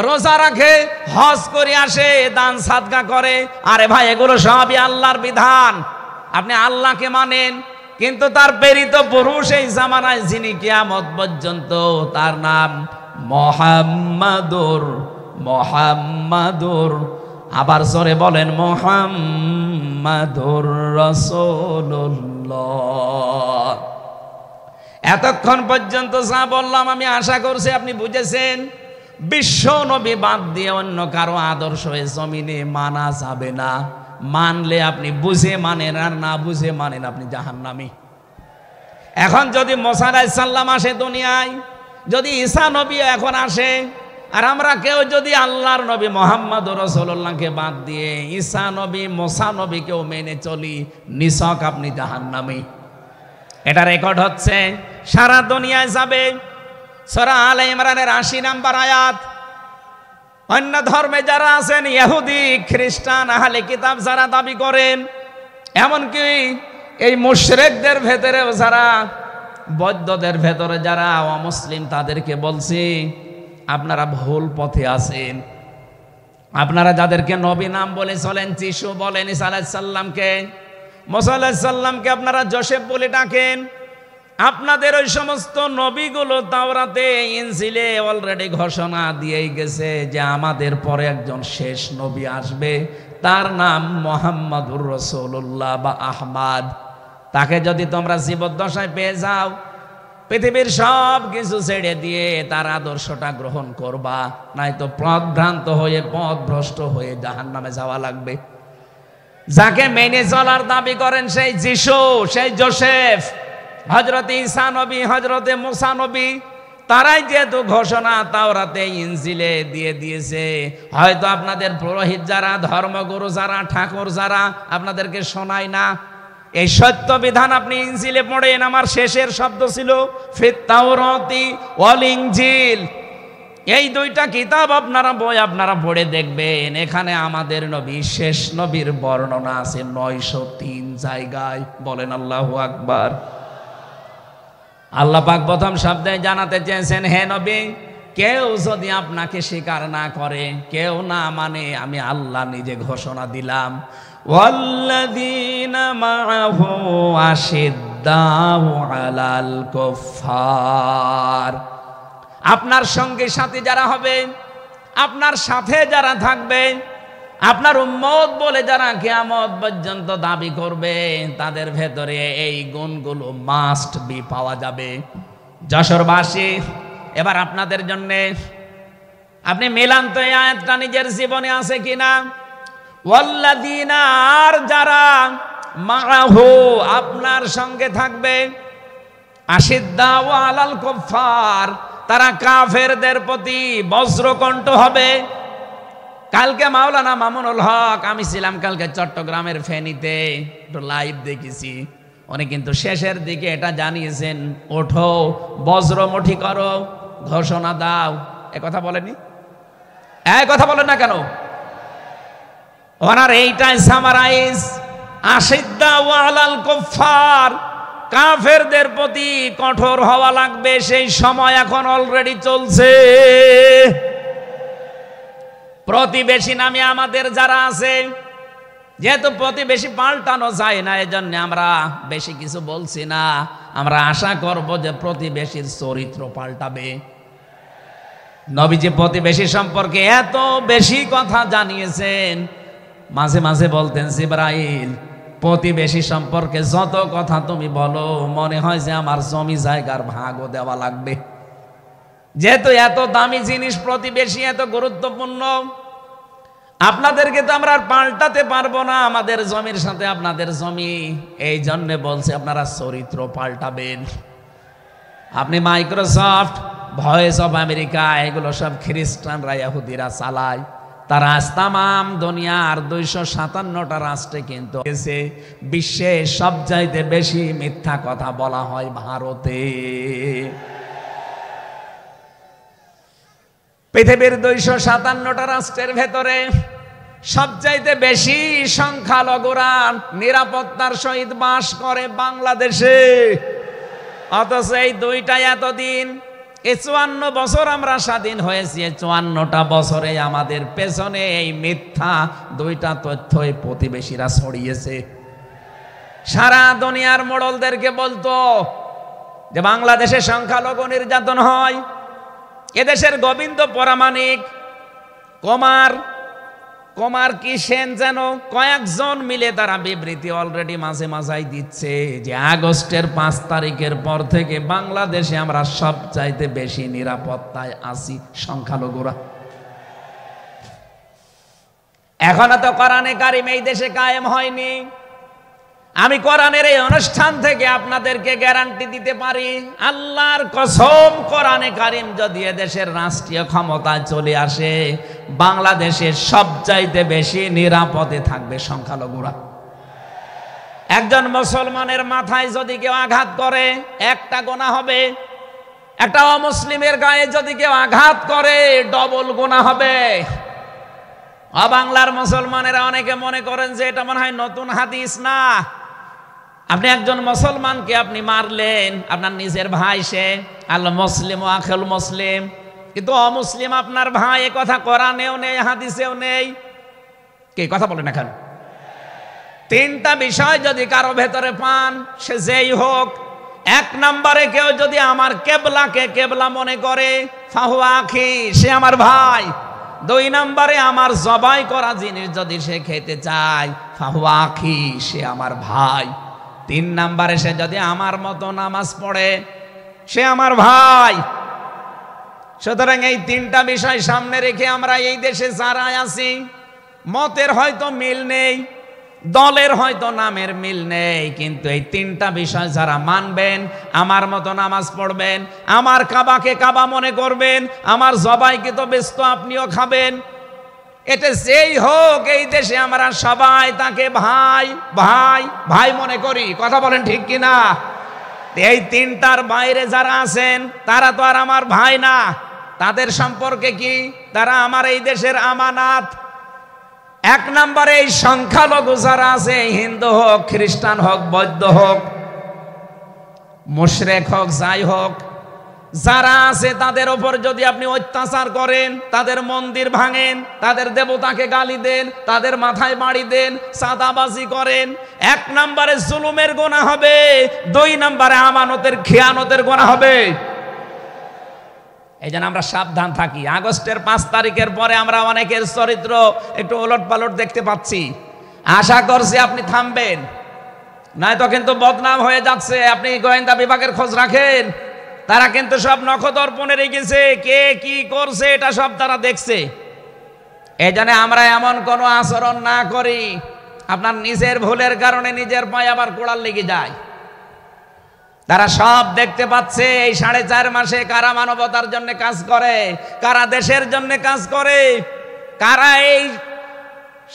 রোজা রাখে, হজ করে আসে, দান সাদকা করে। আরে ভাই এগুলো সবই আল্লাহর বিধান। আপনি আল্লাহকে মানেন, কিন্তু তার প্রেরিত পুরুষ এই জামানায় যিনি কিয়ামত পর্যন্ত, তার নাম মুহাম্মাদুর। আবার জোরে বলেন মুহাম্মাদুর রাসূলুল্লাহ। এতক্ষণ পর্যন্ত যা বললাম আমি আশা করছি আপনি বুঝেছেন। বিশ্ব নবী বাদ দিয়ে অন্য কারো আদর্শ এ জমিনে মানা যাবে না। মানলে আপনি বুঝে মানেন, আর না বুঝে মানেন আপনি জাহান্নামী। এখন যদি মুসা আলাইহিস সালাম আসে দুনিয়ায়, যদি ঈসা নবী এখন আসে, আর আমরা কেউ যদি আল্লাহর নবী মুহাম্মদুর রাসূলুল্লাহকে বাদ দিয়ে ঈসা নবী, মুসা নবীকেও মেনে চলি, নিছক আপনি জাহান্নামী। এটা রেকর্ড হচ্ছে, সারা দুনিয়ায় যাবে। সূরা আলে ইমরানের ৮০ নম্বর আয়াত। অন্য ধর্মে যারা আছেন, ইহুদি, খ্রিস্টান, আহলে কিতাব যারা দাবি করেন, এমনকি এই মুশরিকদের ভেতরেও যারা, বৌদ্ধদের ভেতরে যারা অমুসলিম, তাদেরকে বলছি আপনারা ভুল পথে আছেন। আপনারা যাদেরকে নবী নাম বলে চলেন, যিশু বলেন, ঈসা আলাইহিস সালামকে, মুসা আলাইহিস সালামকে আপনারা যোসেফ বলে ডাকেন। আপনাদের ওই সমস্ত নবীগুলো তাওরাতে, ইনজিলে অলরেডি ঘোষণা দিয়েই গেছে যে আমাদের পরে একজন শেষ নবী আসবে, তার নাম মুহাম্মাদুর রাসূলুল্লাহ বা আহমদ। তাকে যদি তোমরা জীবদ্দশায় পেয়ে যাও, পৃথিবীর সব কিছু ছেড়ে দিয়ে তার আদর্শটা গ্রহণ করবা, নয়তো পথভ্রান্ত হয়ে পথভ্রষ্ট হয়ে জাহান্নামে যাওয়া লাগবে। যাকে মেনে চলার দাবি করেন সেই যিশু, সেই যোসেফ, হযরত ঈসা নবী, হযরতে মুসা নবী, তারাই যেহেতু ঘোষণা তাওরাতে ইনজিলে দিয়ে দিয়েছে, হয়তো আপনাদের পুরোহিত যারা, ধর্মগুরু যারা, ঠাকুর যারা আপনাদেরকে শোনায় না। এই সত্য বিধান আপনি ইনজিলে পড়েন। আমার শেষের শব্দ ছিল ফিত তাওরাতি ওয়াল ইনজিল। এই দুইটা কিতাব আপনারা পড়ে দেখবেন, এখানে আমাদের নবী, শেষ নবীর বর্ণনা আছে 903 জায়গায়। বলেন আল্লাহু আকবার। আল্লাহ পাক প্রথম শব্দে জানাতে চেয়েছেন, হে নবী, কেউ যদি আপনাকে স্বীকার না করে, কেউ না মানে, আমি আল্লাহ নিজে ঘোষণা দিলাম, ওয়াল্লাযীনা মাআহু আশিদ্দাউ আলাল কুফফার। আপনার সঙ্গে সাথে যারা হবে, আপনার সাথে যারা থাকবে, আপনার উম্মত বলে যারা কিয়ামত পর্যন্ত দাবি করবে, তাদের ভেতরে এই গুণগুলো মাস্ট বি পাওয়া যাবে। যশোরবাসী, এবার আপনাদের জন্য আপনি মিলান তো এই আয়াতটা নিজের জীবনে আছে কিনা। ওয়াল্লাযীনা, আর যারা, মাআহু, আপনার সঙ্গে থাকবে, আশিদ্দাউ আলাল কুফফার, তারা কাফেরদের প্রতি বজ্রকণ্ঠ হবে। কালকে মাওলানা মামুনুল হক, আমি ছিলাম কালকে চট্টগ্রামের ফেনীতে, একটু লাইভ দেখেছি। উনি কিন্তু শেষের দিকে এটা জানিয়েছেন, ওঠো বজ্রমুঠি করো, ঘোষণা দাও। এ কথা বলেনি? এই কথা বলেন না কেন? ওনার এইটাই সামারাইজ, আশিদ্দাউ আলাল কুফফার, কাফেরদের প্রতি কঠোর হওয়া লাগবে। সেই সময় এখন অলরেডি চলছে। প্রতিবেশী নামে আমাদের যারা আছে, যেহেতু প্রতিবেশী পাল্টানো যায় না, এজন্য আমরা বেশি কিছু বলছি না। আমরা আশা করব যে প্রতিবেশীর চরিত্র পাল্টাবে। নবীজি প্রতিবেশী সম্পর্কে এত বেশি কথা জানিয়েছেন, মাঝে মাঝে বলতেন, জিবরাইল, প্রতিবেশী সম্পর্কে যত কথা তুমি বলো, মনে হয় যে আমার জমি জায়গার ভাগও দেওয়া লাগবে। যেহেতু এত দামি জিনিস প্রতিবেশী, এত গুরুত্বপূর্ণ, আপনাদেরকে তো আমরা আর পাল্টাতে পারবো না, আমাদের জমির সাথে আপনাদের জমি। এই জন্য বলছে আপনারা চরিত্র পাল্টাবেন। আপনি মাইক্রোসফট, ভয়েস অফ আমেরিকা, এগুলো সব খ্রিস্টানরা, ইহুদিরা চালায়। তারা আজ তামাম দুনিয়ার 257টা রাষ্ট্রে কিন্তু বিশ্বে সবচাইতে বেশি মিথ্যা কথা বলা হয় ভারতে। পৃথিবীর 257টা রাষ্ট্রের ভেতরে সবচাইতে বেশি সংখ্যালঘুরা নিরাপত্তার সহিত বাস করে বাংলাদেশে। অথচ এই দুইটাই এতদিন, 54 বছর আমরা স্বাধীন হয়েছি, 54টা বছরে আমাদের পেছনে এই মিথ্যা দুইটা তথ্যই প্রতিবেশীরা ছড়িয়েছে। সারা দুনিয়ার মোড়লদেরকে বলতো যে বাংলাদেশে সংখ্যালঘু নির্যাতন হয়। এদেশের গোবিন্দ পরামানিক, কুমার কি সেন যেন, কয়েকজন মিলে তারা বিবৃতি অলরেডি মাঝে মাঝাই দিচ্ছে যে আগস্টের 5 তারিখের পর থেকে বাংলাদেশে আমরা সবচাইতে বেশি নিরাপত্তায় আছি সংখ্যালঘুরা। এখনো তো কোরআনে কারিম এই দেশে কায়েম হয়নি। আমি কোরআনের এই অনুষ্ঠান থেকে আপনাদেরকে গ্যারান্টি দিতে পারি, আল্লাহর কসম, কোরআনে কারিম যদি এদেশের রাষ্ট্রীয় ক্ষমতায় চলে আসে, বাংলাদেশের সবচাইতে বেশি নিরাপদে থাকবে সংখ্যালঘুরা। একজন মুসলমানের মাথায় যদি কেউ আঘাত করে, একটা গুনাহ হবে। একটা অমুসলিমের গায়ে যদি কেউ আঘাত করে, ডবল গুনাহ হবে। বাংলার মুসলমানেরা অনেকে মনে করেন যে এটা মনে হয় নতুন হাদিস। না, আপনি একজন মুসলমানকে আপনি মারলেন, আপনার নিজের ভাই, সে আল মুসলিম ও আখুল মুসলিম, কিন্তু অমুসলিম আপনার ভাই। এ কথা কোরআনেও নেই, হাদিসেও নেই। কে কথা বলেন না কেন? 3টা বিষয় যদি কারো ভেতরে পান, সে যেই হোক। 1 নম্বরে কেউ যদি আমার কেবলাকে কেবলা মনে করে, ফাহুয়া আখি, সে আমার ভাই। 2 নম্বরে আমার জবাই করা জিনিস যদি সে খেতে চায়, ফাহুয়া আখি, সে আমার ভাই। 3 নম্বরে সে যদি আমার মতো নামাজ পড়ে, সে আমার ভাই। সুতরাং এই তিনটা বিষয় সামনে রেখে আমরা এই দেশে যারা আছি, মতের হয়তো মিল নেই, দলের হয়তো নামের মিল নেই, কিন্তু এই তিনটা বিষয় যারা মানবেন, আমার মতো নামাজ পড়বেন, আমার কাবাকে কাবা মনে করবেন, আমার জবাইকে তো ব্যস্ত আপনিও খাবেন, এটা যেই হোক এই দেশে আমরা সবাই তাকে ভাই ভাই ভাই মনে করি। কথা বলেন ঠিক কিনা? এই তিনটার বাইরে যারা আছেন তারা তো আর আমার ভাই না। তাদের সম্পর্কে কি? তারা আমার এই দেশের আমানাত। এক নম্বরে এই সংখ্যালঘু যারা আছে, হিন্দু হোক, খ্রিস্টান হোক, বৌদ্ধ হোক, মুশরিক হোক, যাই হোক, যারা আছে তাদের ওপর যদি আপনি অত্যাচার করেন, তাদের মন্দির ভাঙেন, তাদের দেবতাকে গালি দেন, তাদের মাথায় বাড়ি দেন, চাঁদাবাজি করেন, এক নম্বরে জুলুমের গুনাহ হবে, দুই নম্বরে আমানতের খেয়ানতের গুনাহ হবে। এই জন্য আমরা সাবধান থাকি। আগস্টের 5 তারিখের পরে আমরা অনেকের চরিত্র একটু ওলট পালট দেখতে পাচ্ছি। আশা করছি আপনি থামবেন, নয়তো কিন্তু বদনাম হয়ে যাচ্ছে। আপনি গোয়েন্দা বিভাগের খোঁজ রাখেন, তারা কিন্তু সব নখদর্পণে রেখেছে, কে কি করছে এটা সব তারা দেখছে। এই জন্য আমরা এমন কোনো আচরণ না করি আপনার নিজের ভুলের কারণে নিজের পায়ে আবার কোড়াল লেগে যায়। তারা সব দেখতে পাচ্ছে এই 4.5 মাসে কারা মানবতার জন্য কাজ করে, কারা দেশের জন্য কাজ করে, কারা এই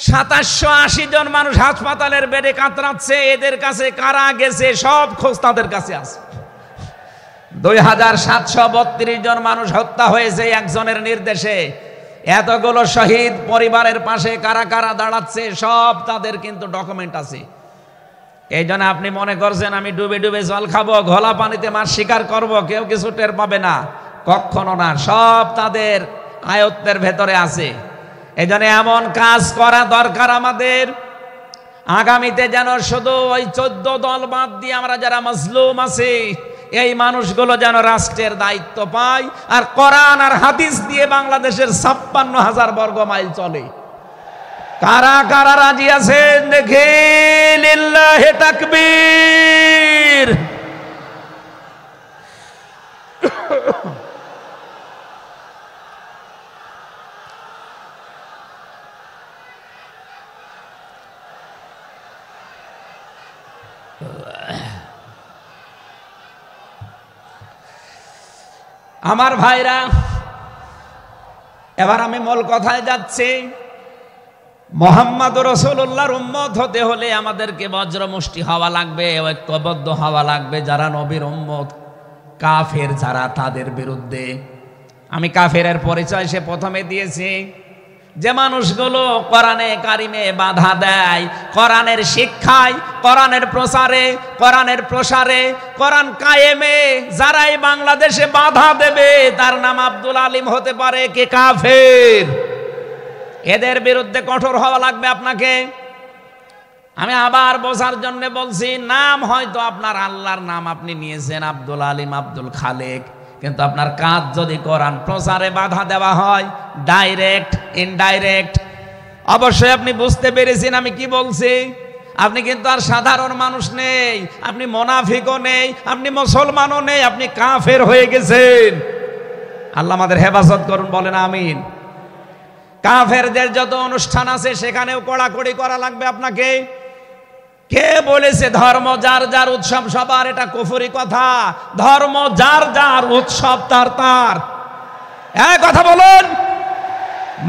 2780 জন মানুষ হাসপাতালের বেডে কাতরাচ্ছে, এদের কাছে কারা গেছে সব খোঁজ তাদের কাছে আছে। 2732 জন মানুষ হত্যা হয়েছে একজনের নির্দেশে। এতগুলো শহীদ পরিবারের পাশে কারা কারা দাঁড়াচ্ছে সব তাদের কিন্তু ডকুমেন্ট আছে। এই জন্য আপনি মনে করছেন আমি ডুবে ডুবে জল খাবো, ঘোলা পানিতে মাছ শিকার করব, কেউ কিছু টের পাবে না, কখনো না। সব তাদের আয়ত্তের ভেতরে আছে। এই জন্য এমন কাজ করা দরকার আমাদের, আগামীতে যেন শুধু ওই 14 দল বাদ দিয়ে আমরা যারা মাজলুম আছি এই মানুষগুলো যেন রাষ্ট্রের দায়িত্ব পায়, আর কোরআন আর হাদিস দিয়ে বাংলাদেশের 56,000 বর্গ মাইল চলে। কারা কারা রাজি আছেন দেখে? লিল্লাহি তাকবীর। আমার ভাইরা, এবার আমি মূল কথায় যাচ্ছি। মুহাম্মদ রাসূলুল্লাহর উম্মত হতে হলে আমাদেরকে বজ্রমুষ্টি হওয়া লাগবে, ঐক্যবদ্ধ হওয়া লাগবে। যারা নবীর উম্মত, কাফের যারা, তাদের বিরুদ্ধে। আমি কাফেরের পরিচয় সে প্রথমে দিয়েছি। যে মানুষগুলো কোরআনে কারিমে বাধা দেয়, কোরআনের শিক্ষায়, কোরআনের প্রচারে, কোরআনের প্রসারে, কোরআন কায়েমে যারাই বাংলাদেশে বাধা দেবে তার নাম আব্দুল আলিম হতে পারে, কে কাফের। এদের বিরুদ্ধে কঠোর হওয়া লাগবে আপনাকে। আমি আবার বোঝার জন্য বলছি, নাম হয়তো আপনার আল্লাহর নাম আপনি নিয়েছেন আব্দুল আলিম, আব্দুল খালেক, কিন্তু আপনার কাজ যদি কোরআন প্রচারে বাধা দেওয়া হয়, ডাইরেক্ট ইনডাইরেক্ট, অবশ্যই আপনি বুঝতে পেরেছেন আমি কি বলছি। আপনি কিন্তু আর সাধারণ মানুষ নেই, আপনি মুনাফিকও নেই, আপনি মুসলমানও নেই, আপনি কাফের হয়ে গেছেন। আল্লাহ আমাদের হেফাজত করুন, বলেন আমিন। কাফেরদের যত অনুষ্ঠান আছে সেখানেও কড়াকড়ি করা লাগবে আপনাকে। কে বলেছে ধর্ম যার যার উৎসব সবার? এটা কুফরি কথা। ধর্ম যার যার, উৎসব তার তার। হ্যাঁ, কথা বলুন।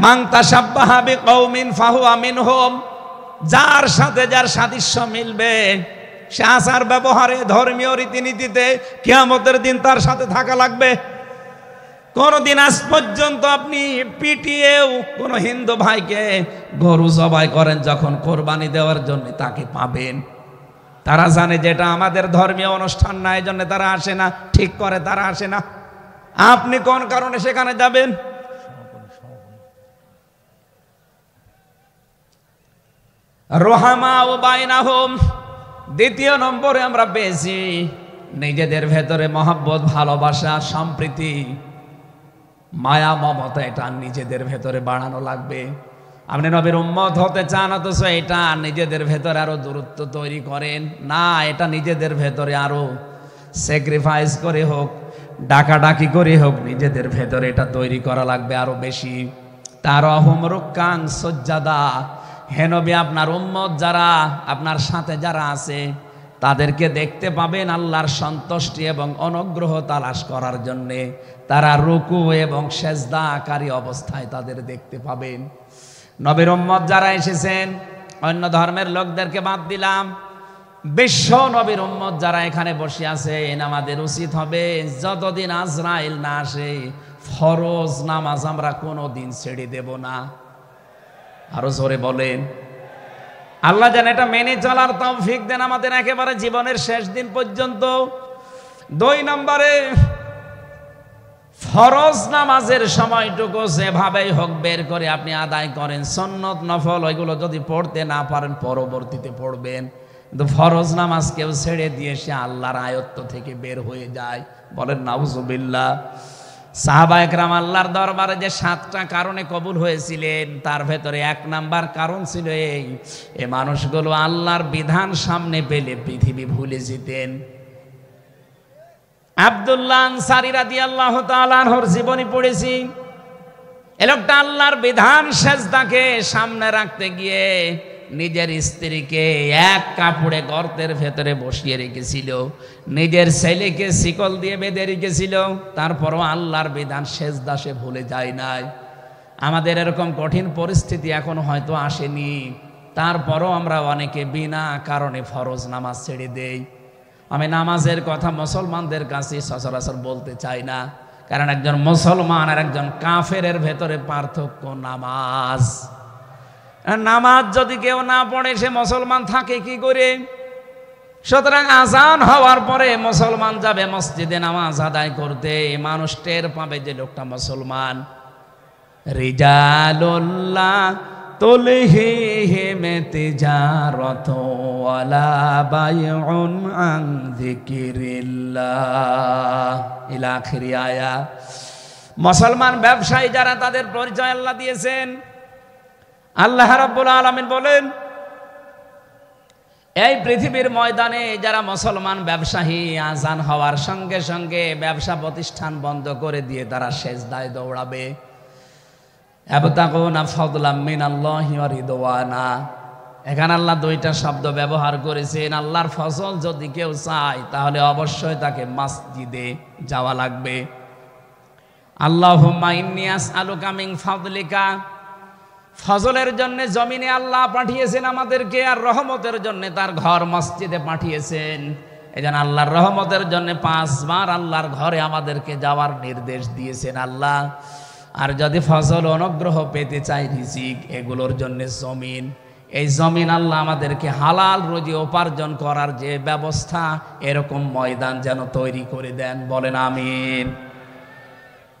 মান তাশাব্বাহা বিকওমিন ফাহুয়া মিনহুম। যার সাথে যার সাদৃশ্য মিলবে, সে আচার ব্যবহারে, ধর্মীয় রীতিনীতিতে কিয়ামতের দিন তার সাথে থাকা লাগবে। কোনদিন আজ পর্যন্ত আপনি পিটিয়েও কোন হিন্দু ভাইকে গরু জবাই করেন যখন কোরবানি দেওয়ার জন্য, তাকে পাবেন। তারা জানে যেটা আমাদের ধর্মীয় অনুষ্ঠান না, এই জন্য তারা আসে না, ঠিক করে তারা আসে না। আপনি কোন কারণে সেখানে যাবেন? রোহামা ও বাইনাহুম। দ্বিতীয় নম্বরে আমরা পেয়েছি নিজেদের ভেতরে মহব্বত, ভালোবাসা, সম্প্রীতি, মায়া, মমতা। এটা নিজেদের ভেতরে বাড়ানো লাগবে। আপনি নবীর উম্মত হতে চান, অথচ এটা নিজেদের ভেতরে আরো দূরত্ব তৈরি করেন না। এটা নিজেদের ভেতরে আরো স্যাক্রিফাইস করে হোক, ডাকাডাকি করে হোক নিজেদের ভেতরে এটা তৈরি করা লাগবে আরো বেশি। তারাহুম রুক্কান সুজ্জাদা, হে নবী আপনার উম্মত যারা আপনার সাথে যারা আছে তাদেরকে দেখতে পাবেন আল্লাহর সন্তুষ্টি এবং অনুগ্রহ তালাশ করার জন্যে তারা রুকু এবং সেজদাকারী অবস্থায় তাদের দেখতে পাবেন। নবীর উম্মত যারা এসেছেন, অন্য ধর্মের লোকদেরকে বাদ দিলাম, বিশ্ব নবীর উম্মত যারা এখানে বসে আছেন, আমাদের উচিত হবে যতদিন আজরাইল না আসে ফরজ নামাজ আমরা কোনোদিন ছেড়ে দেব না। আরো জোরে বলেন, আল্লাহ যেন এটা মেনে চলার তৌফিক দেন আমাদের একেবারে জীবনের শেষ দিন পর্যন্ত। 2 নম্বরে, ফরজ নামাজের সময়টুকু যেভাবেই হোক বের করে আপনি আদায় করেন। সুন্নত নফল ওইগুলো যদি পড়তে না পারেন পরবর্তীতে পড়বেন, কিন্তু ফরজ নামাজ কেউ ছেড়ে দিয়ে সে আল্লাহর আয়ত্ত থেকে বের হয়ে যায়। বলেন নাউজুবিল্লাহ। সাহাবা একরাম আল্লাহর দরবারে যে 7টা কারণে কবুল হয়েছিলেন তার ভেতরে 1 নাম্বার কারণ ছিল এই মানুষগুলো আল্লাহর বিধান সামনে পেলে পৃথিবী ভুলে যেতেন। আব্দুল্লাহ আনসারী রাদিয়াল্লাহু তাআলা আনহুর জীবনী পড়েছি। এই লোকটা আল্লাহর বিধান সেজদাকে সামনে রাখতে গিয়ে নিজের স্ত্রীকে এক কাপড়ে গর্তের ভেতরে বসিয়ে রেখেছিল, নিজের ছেলেকে শিকল দিয়ে বেঁধে রেখেছিল, তারপরও আল্লাহর বিধান সেজদা সে ভুলে যায় নাই। আমাদের এরকম কঠিন পরিস্থিতি এখন হয়তো আসেনি, তারপরও আমরা অনেকে বিনা কারণে ফরজ নামাজ ছেড়ে দেই। আমি নামাজের কথা মুসলমানদের কাছে সচরাচর বলতে চাই না, কারণ একজন মুসলমান আর একজন কাফেরের ভেতরে পার্থক্য নামাজ। নামাজ যদি কেউ না পড়ে সে মুসলমান থাকে কি করে? সুতরাং আজান হওয়ার পরে মুসলমান যাবে মসজিদে নামাজ আদায় করতে, মানুষ টের পাবে যে লোকটা মুসলমান। রিজালুল্লাহ তুলহিহিম তিজারাতু ওয়ালা বাইউন আন যিকিরিল্লাহ ইলা আখিরি আয়া। মুসলমান ব্যবসায়ী যারা তাদের পরিচয় আল্লাহ দিয়েছেন। আল্লাহ রাব্বুল আলামিন বলেন, এই পৃথিবীর ময়দানে যারা মুসলমান ব্যবসায়ী আজান হওয়ার সঙ্গে সঙ্গে ব্যবসা প্রতিষ্ঠান বন্ধ করে দিয়ে তারা সেজদায় দৌড়াবে। ইয়াবতাগুনা ফাদলাম মিনাল্লাহি ওয়া রিদওয়ানা। এখানে আল্লাহ 2টা শব্দ ব্যবহার করেছেন। আল্লাহর ফজল যদি কেউ চায় তাহলে অবশ্যই তাকে মসজিদে যাওয়া লাগবে। আল্লাহুম্মা ইন্নী আসআলুকা মিন ফাদলিকা, ফজলের জন্য জমিনে আল্লাহ পাঠিয়েছেন আমাদেরকে, আর রহমতের জন্য তার ঘর মসজিদে পাঠিয়েছেন। এজন্য আল্লাহর রহমতের জন্য 5 বার আল্লাহর ঘরে আমাদেরকে যাওয়ার নির্দেশ দিয়েছেন আল্লাহ। আর যদি ফজল অনুগ্রহ পেতে চাই রিজিক, এগুলোর জন্য জমিন, এই জমিন আল্লাহ আমাদেরকে হালাল রুজি উপার্জন করার যে ব্যবস্থা, এরকম ময়দান যেন তৈরি করে দেন। বলেন আমিন।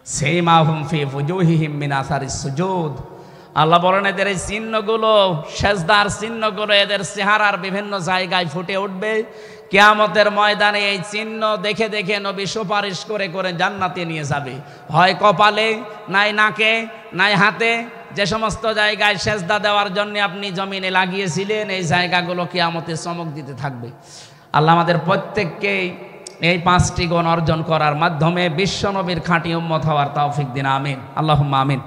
সীমাহুম ফি ফুজুহিহিম মিন আসারিস সুজুদ। আল্লাহ বলেন এদের এই চিহ্নগুলো, সেজদার চিহ্নগুলো এদের চেহারার বিভিন্ন জায়গায় ফুটে উঠবে। কিয়ামতের ময়দানে এই চিহ্ন দেখে দেখে নবী সুপারিশ করে করে জান্নাতে নিয়ে যাবে। হয় কপালে, নাই নাকে, নাই হাতে, যে সমস্ত জায়গায় সেজদা দেওয়ার জন্য আপনি জমিনে লাগিয়েছিলেন এই জায়গাগুলো কিয়ামতে চমক দিতে থাকবে। আল্লাহ আমাদের প্রত্যেককেই এই 5টি গুণ অর্জন করার মাধ্যমে বিশ্ব নবীর খাঁটি উম্মত হওয়ার তৌফিক দিন। আমিন, আল্লাহুম্মা আমিন।